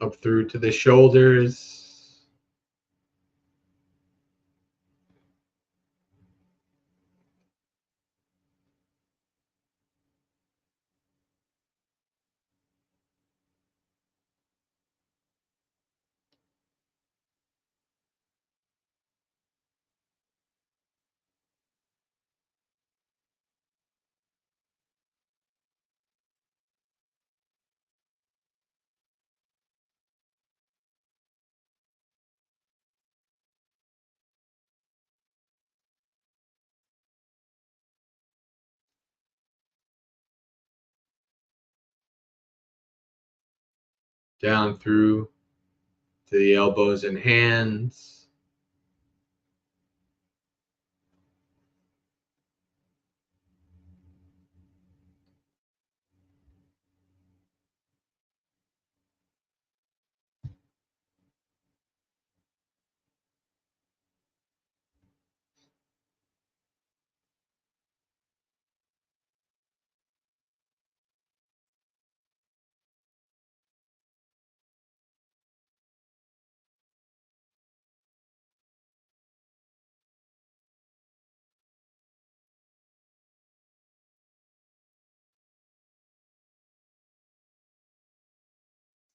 up through to the shoulders. Down through to the elbows and hands.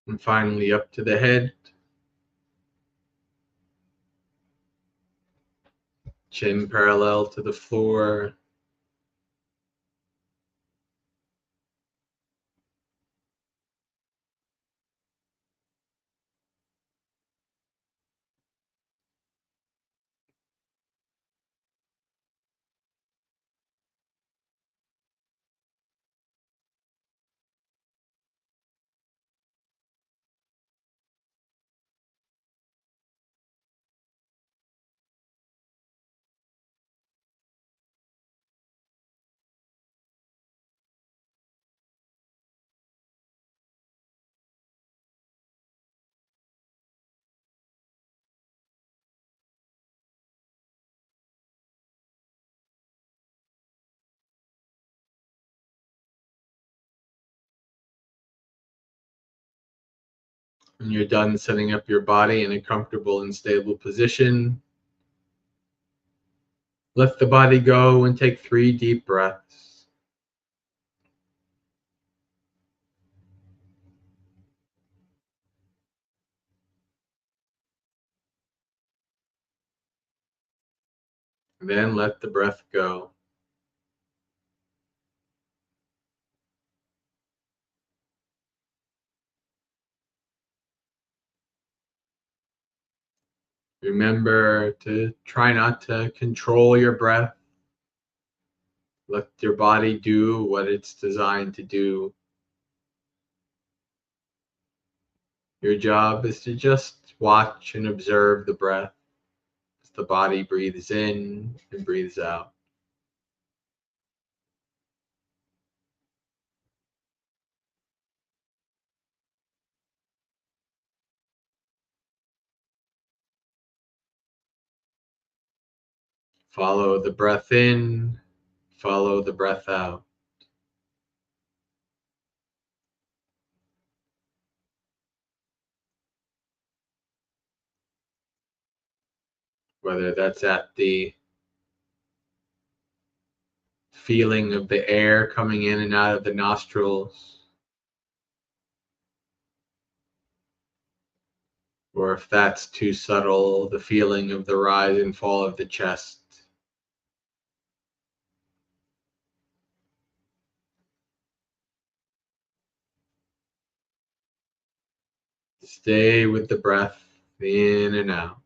And finally up to the head. Chin parallel to the floor. When you're done setting up your body in a comfortable and stable position, let the body go and take 3 deep breaths. Then let the breath go. Remember to try not to control your breath. Let your body do what it's designed to do. Your job is to just watch and observe the breath as the body breathes in and breathes out. Follow the breath in, follow the breath out. Whether that's at the feeling of the air coming in and out of the nostrils, or if that's too subtle, the feeling of the rise and fall of the chest. Stay with the breath in and out.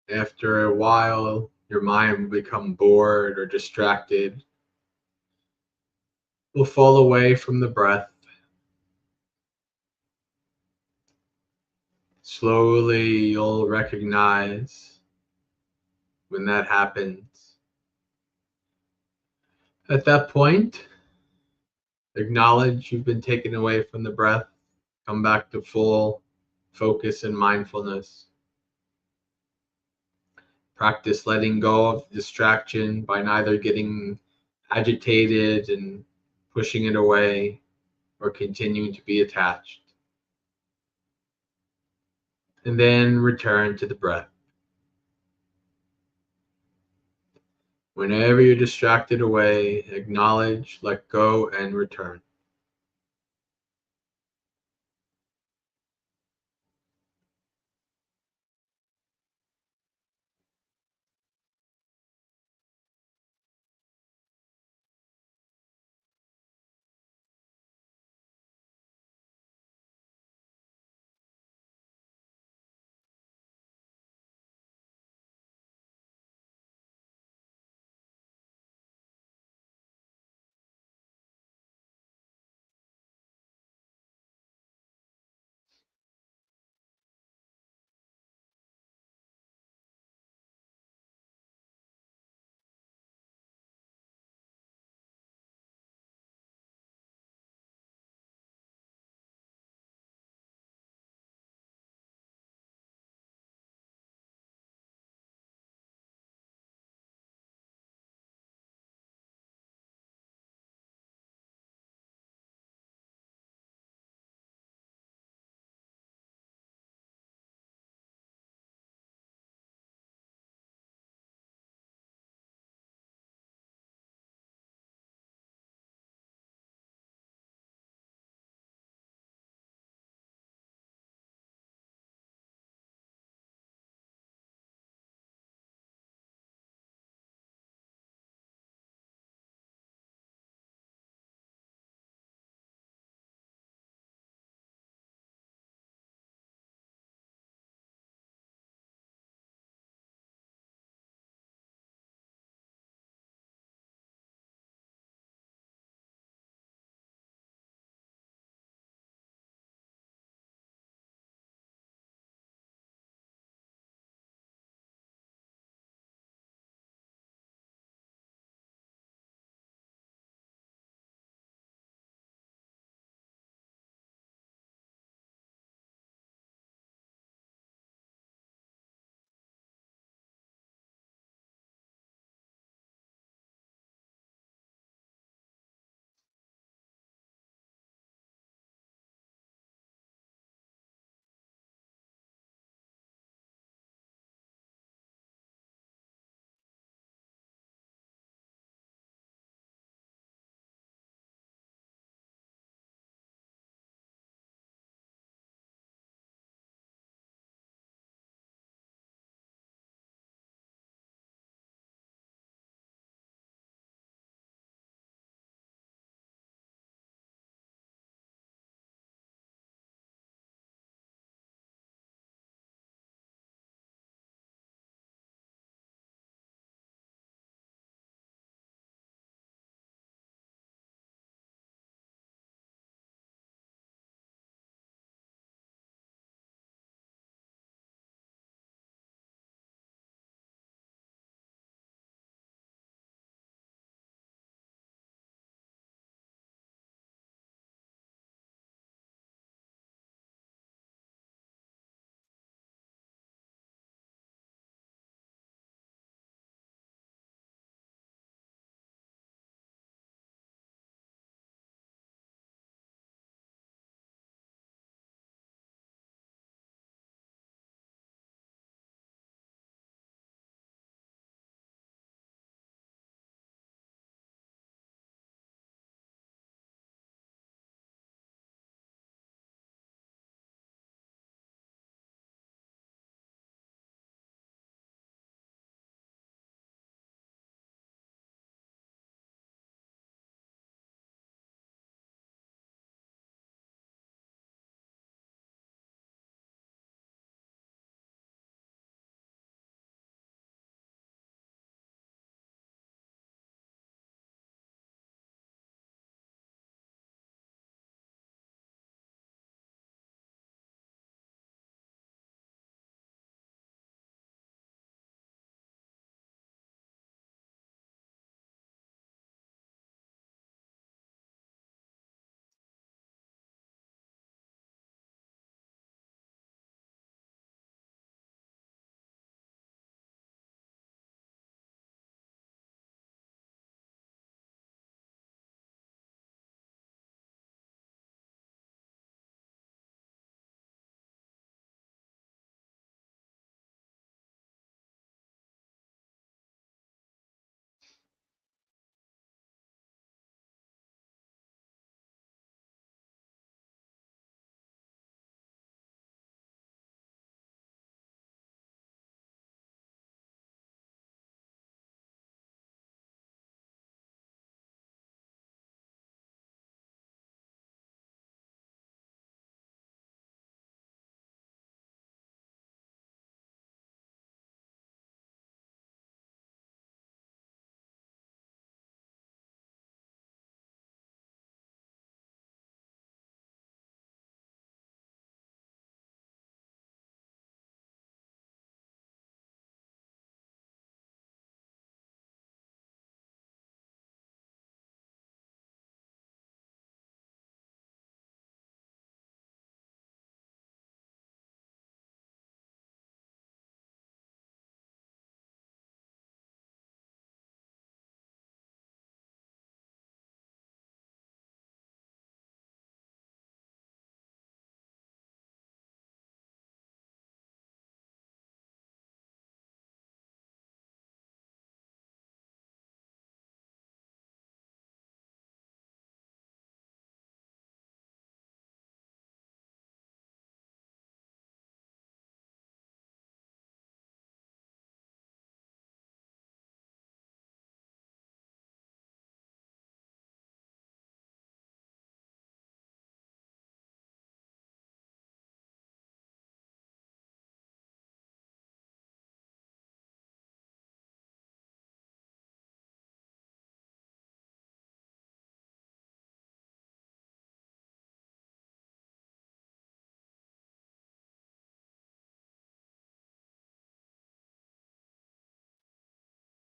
After a while, your mind will become bored or distracted. Will fall away from the breath. Slowly, you'll recognize when that happens. At that point, acknowledge you've been taken away from the breath. Come back to full focus and mindfulness. Practice letting go of distraction by neither getting agitated and pushing it away or continuing to be attached. And then return to the breath. Whenever you're distracted away, acknowledge, let go, and return.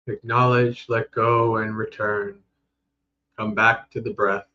Acknowledge, let go, and return. Come back to the breath.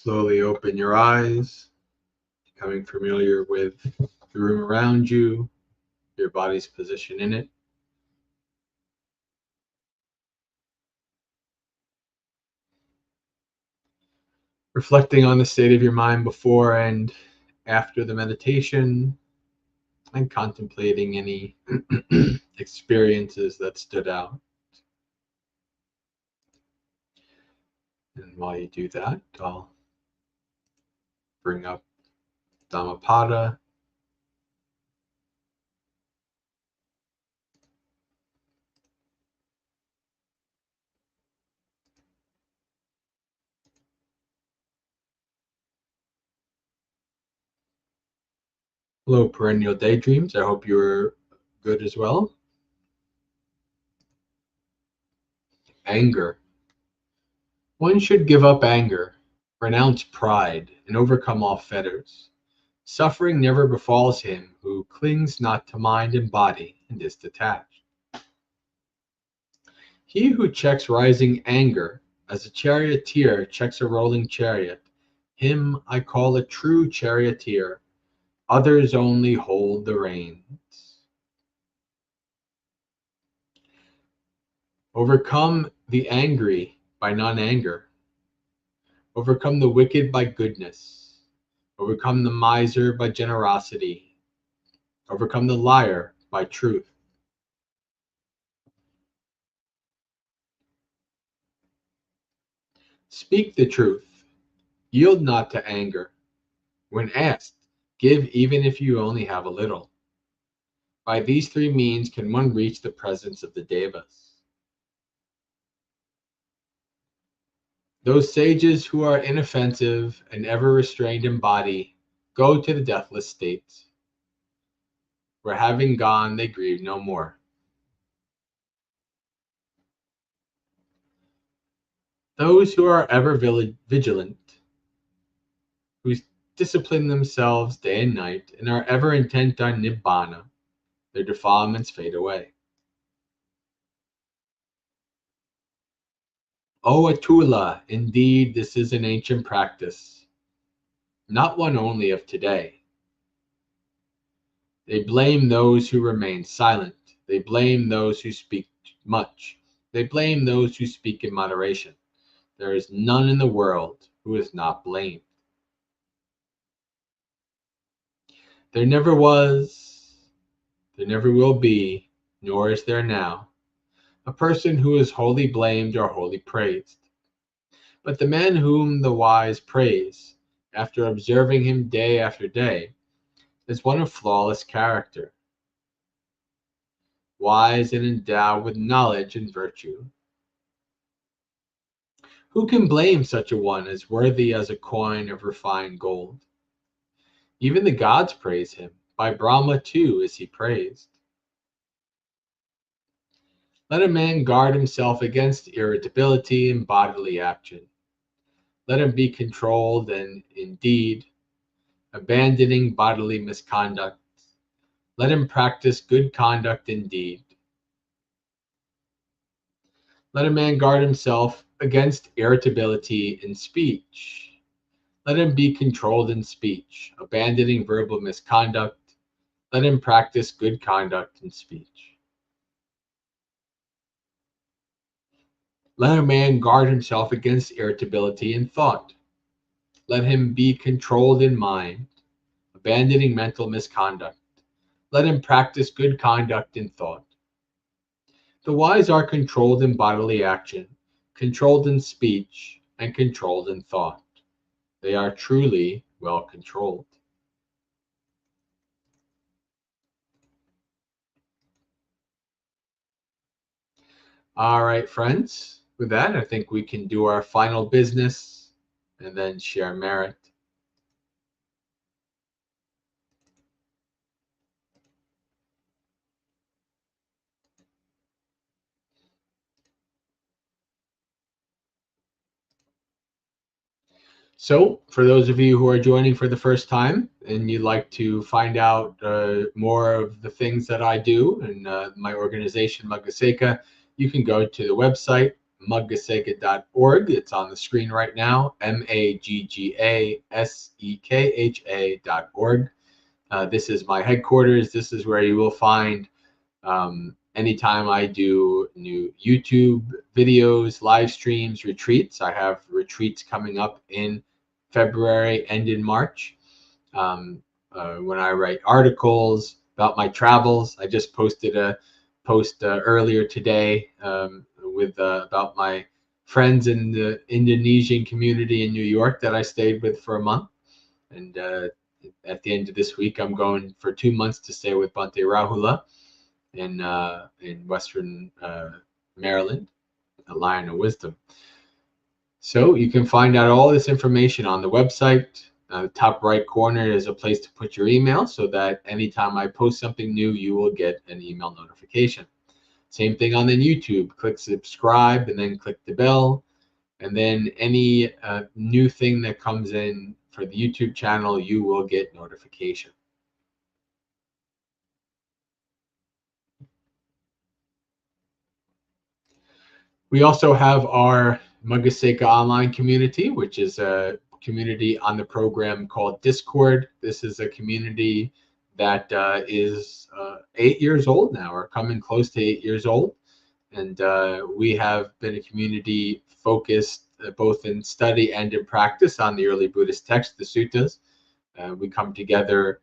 Slowly open your eyes, becoming familiar with the room around you, your body's position in it. Reflecting on the state of your mind before and after the meditation, and contemplating any experiences that stood out. And while you do that, I'll bring up Dhammapada. Hello, perennial daydreams. I hope you're good as well. Anger. One should give up anger, renounce pride, and overcome all fetters. Suffering never befalls him who clings not to mind and body and is detached. He who checks rising anger, as a charioteer checks a rolling chariot, him I call a true charioteer. Others only hold the reins. Overcome the angry by non-anger. Overcome the wicked by goodness. Overcome the miser by generosity. Overcome the liar by truth. Speak the truth. Yield not to anger. When asked, give even if you only have a little. By these three means can one reach the presence of the Devas. Those sages who are inoffensive and ever restrained in body go to the deathless state, where having gone they grieve no more. Those who are ever vigilant, who discipline themselves day and night and are ever intent on nibbana, their defilements fade away. O Atula, indeed this is an ancient practice, not one only of today. They blame those who remain silent. They blame those who speak much. They blame those who speak in moderation. There is none in the world who is not blamed. There never was, there never will be, nor is there now, a person who is wholly blamed or wholly praised. But the man whom the wise praise, after observing him day after day, is one of flawless character, wise and endowed with knowledge and virtue. Who can blame such a one as worthy as a coin of refined gold? Even the gods praise him. By Brahma too is he praised. Let a man guard himself against irritability and bodily action. Let him be controlled and, indeed, abandoning bodily misconduct. Let him practice good conduct indeed. Let a man guard himself against irritability in speech. Let him be controlled in speech, abandoning verbal misconduct. Let him practice good conduct in speech. Let a man guard himself against irritability in thought. Let him be controlled in mind, abandoning mental misconduct. Let him practice good conduct in thought. The wise are controlled in bodily action, controlled in speech, and controlled in thought. They are truly well controlled. All right, friends. With that, I think we can do our final business and then share merit. So, for those of you who are joining for the first time and you'd like to find out more of the things that I do and my organization, Maggasekha, you can go to the website, Maggasekha.org. It's on the screen right now, Maggasekha.org. This is my headquarters. This is where you will find anytime I do new YouTube videos, live streams, retreats. I have retreats coming up in February and in March. When I write articles about my travels, I just posted a post earlier today with about my friends in the Indonesian community in New York that I stayed with for a month. And at the end of this week, I'm going for 2 months to stay with Bhante Rahula in Western Maryland, a Lion of Wisdom. So you can find out all this information on the website. Top right corner is a place to put your email so that anytime I post something new, you will get an email notification. Same thing on the YouTube. Click subscribe and then click the bell. And then any new thing that comes in for the YouTube channel, you will get notification. We also have our Maggasekha online community, which is a community on the program called Discord. This is a community that is 8 years old now, or coming close to 8 years old. And we have been a community focused both in study and in practice on the early Buddhist texts, the suttas. We come together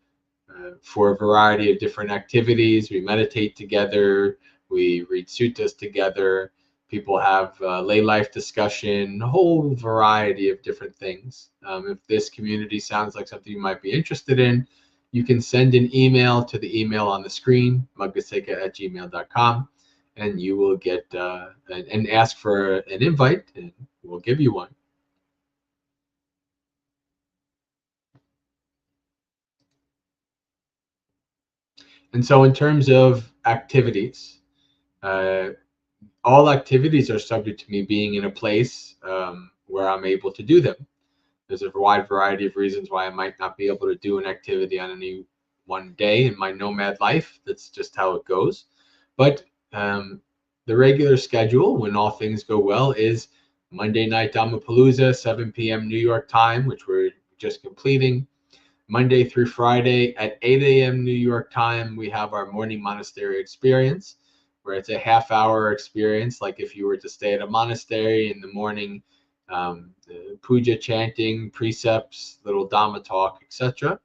for a variety of different activities. We meditate together. We read suttas together. People have lay life discussion, a whole variety of different things. If this community sounds like something you might be interested in, you can send an email to the email on the screen, maggasekha@gmail.com, and you will get and ask for an invite, and we'll give you one. And so in terms of activities, all activities are subject to me being in a place where I'm able to do them. There's a wide variety of reasons why I might not be able to do an activity on any one day in my nomad life. That's just how it goes. But the regular schedule, when all things go well, is Monday night Dhammapalooza, 7 p.m. New York time, which we're just completing. Monday through Friday at 8 a.m. New York time, we have our morning monastery experience, where it's a half-hour experience, like if you were to stay at a monastery in the morning, puja, chanting, precepts, little Dhamma talk, etc.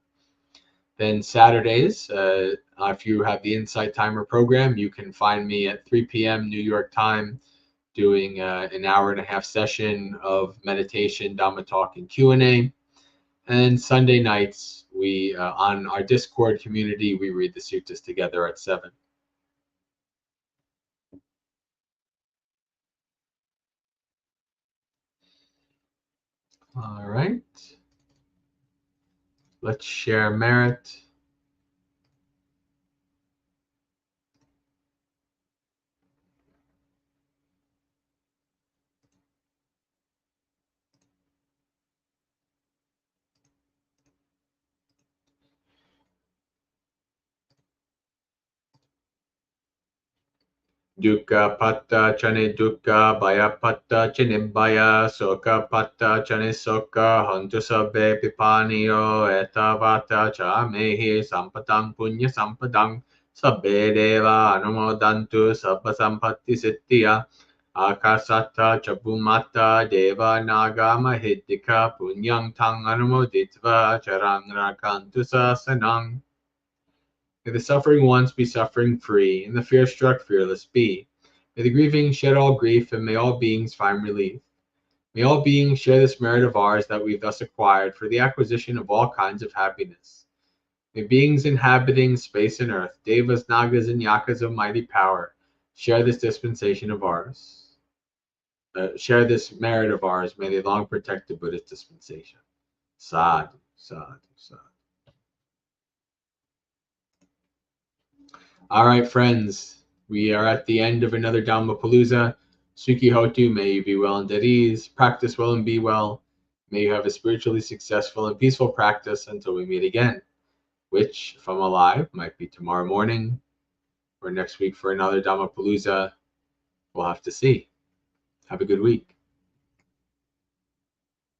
Then Saturdays, if you have the Insight Timer program, you can find me at 3 p.m. New York time doing an hour-and-a-half session of meditation, Dhamma talk, and Q&A. And Sunday nights, we on our Discord community, we read the suttas together at 7. All right. Let's share merit. Dukkha patta chane dukkha, bhaya patta chane bhaya, sokha patta chane sokha, hantu sabbe pipaniyo, etavata cha mehi sampatam punya sampadam, sabbe deva anumodantu sabba sampatti siddhya, akasata chabumata deva naga mahiddhika punyam tang anumoditva charang rakantu sasanang. May the suffering ones be suffering free, and the fear-struck fearless be. May the grieving shed all grief, and may all beings find relief. May all beings share this merit of ours that we've thus acquired for the acquisition of all kinds of happiness. May beings inhabiting space and earth, devas, nagas, and yakas of mighty power, share this dispensation of ours. Share this merit of ours. May they long protect the Buddhist dispensation. Sadhu, sadhu, sadhu. All right, friends, we are at the end of another Dhammapalooza. Suki Hotu, may you be well and at ease. Practice well and be well. May you have a spiritually successful and peaceful practice until we meet again, which, if I'm alive, might be tomorrow morning or next week for another Dhammapalooza. We'll have to see. Have a good week.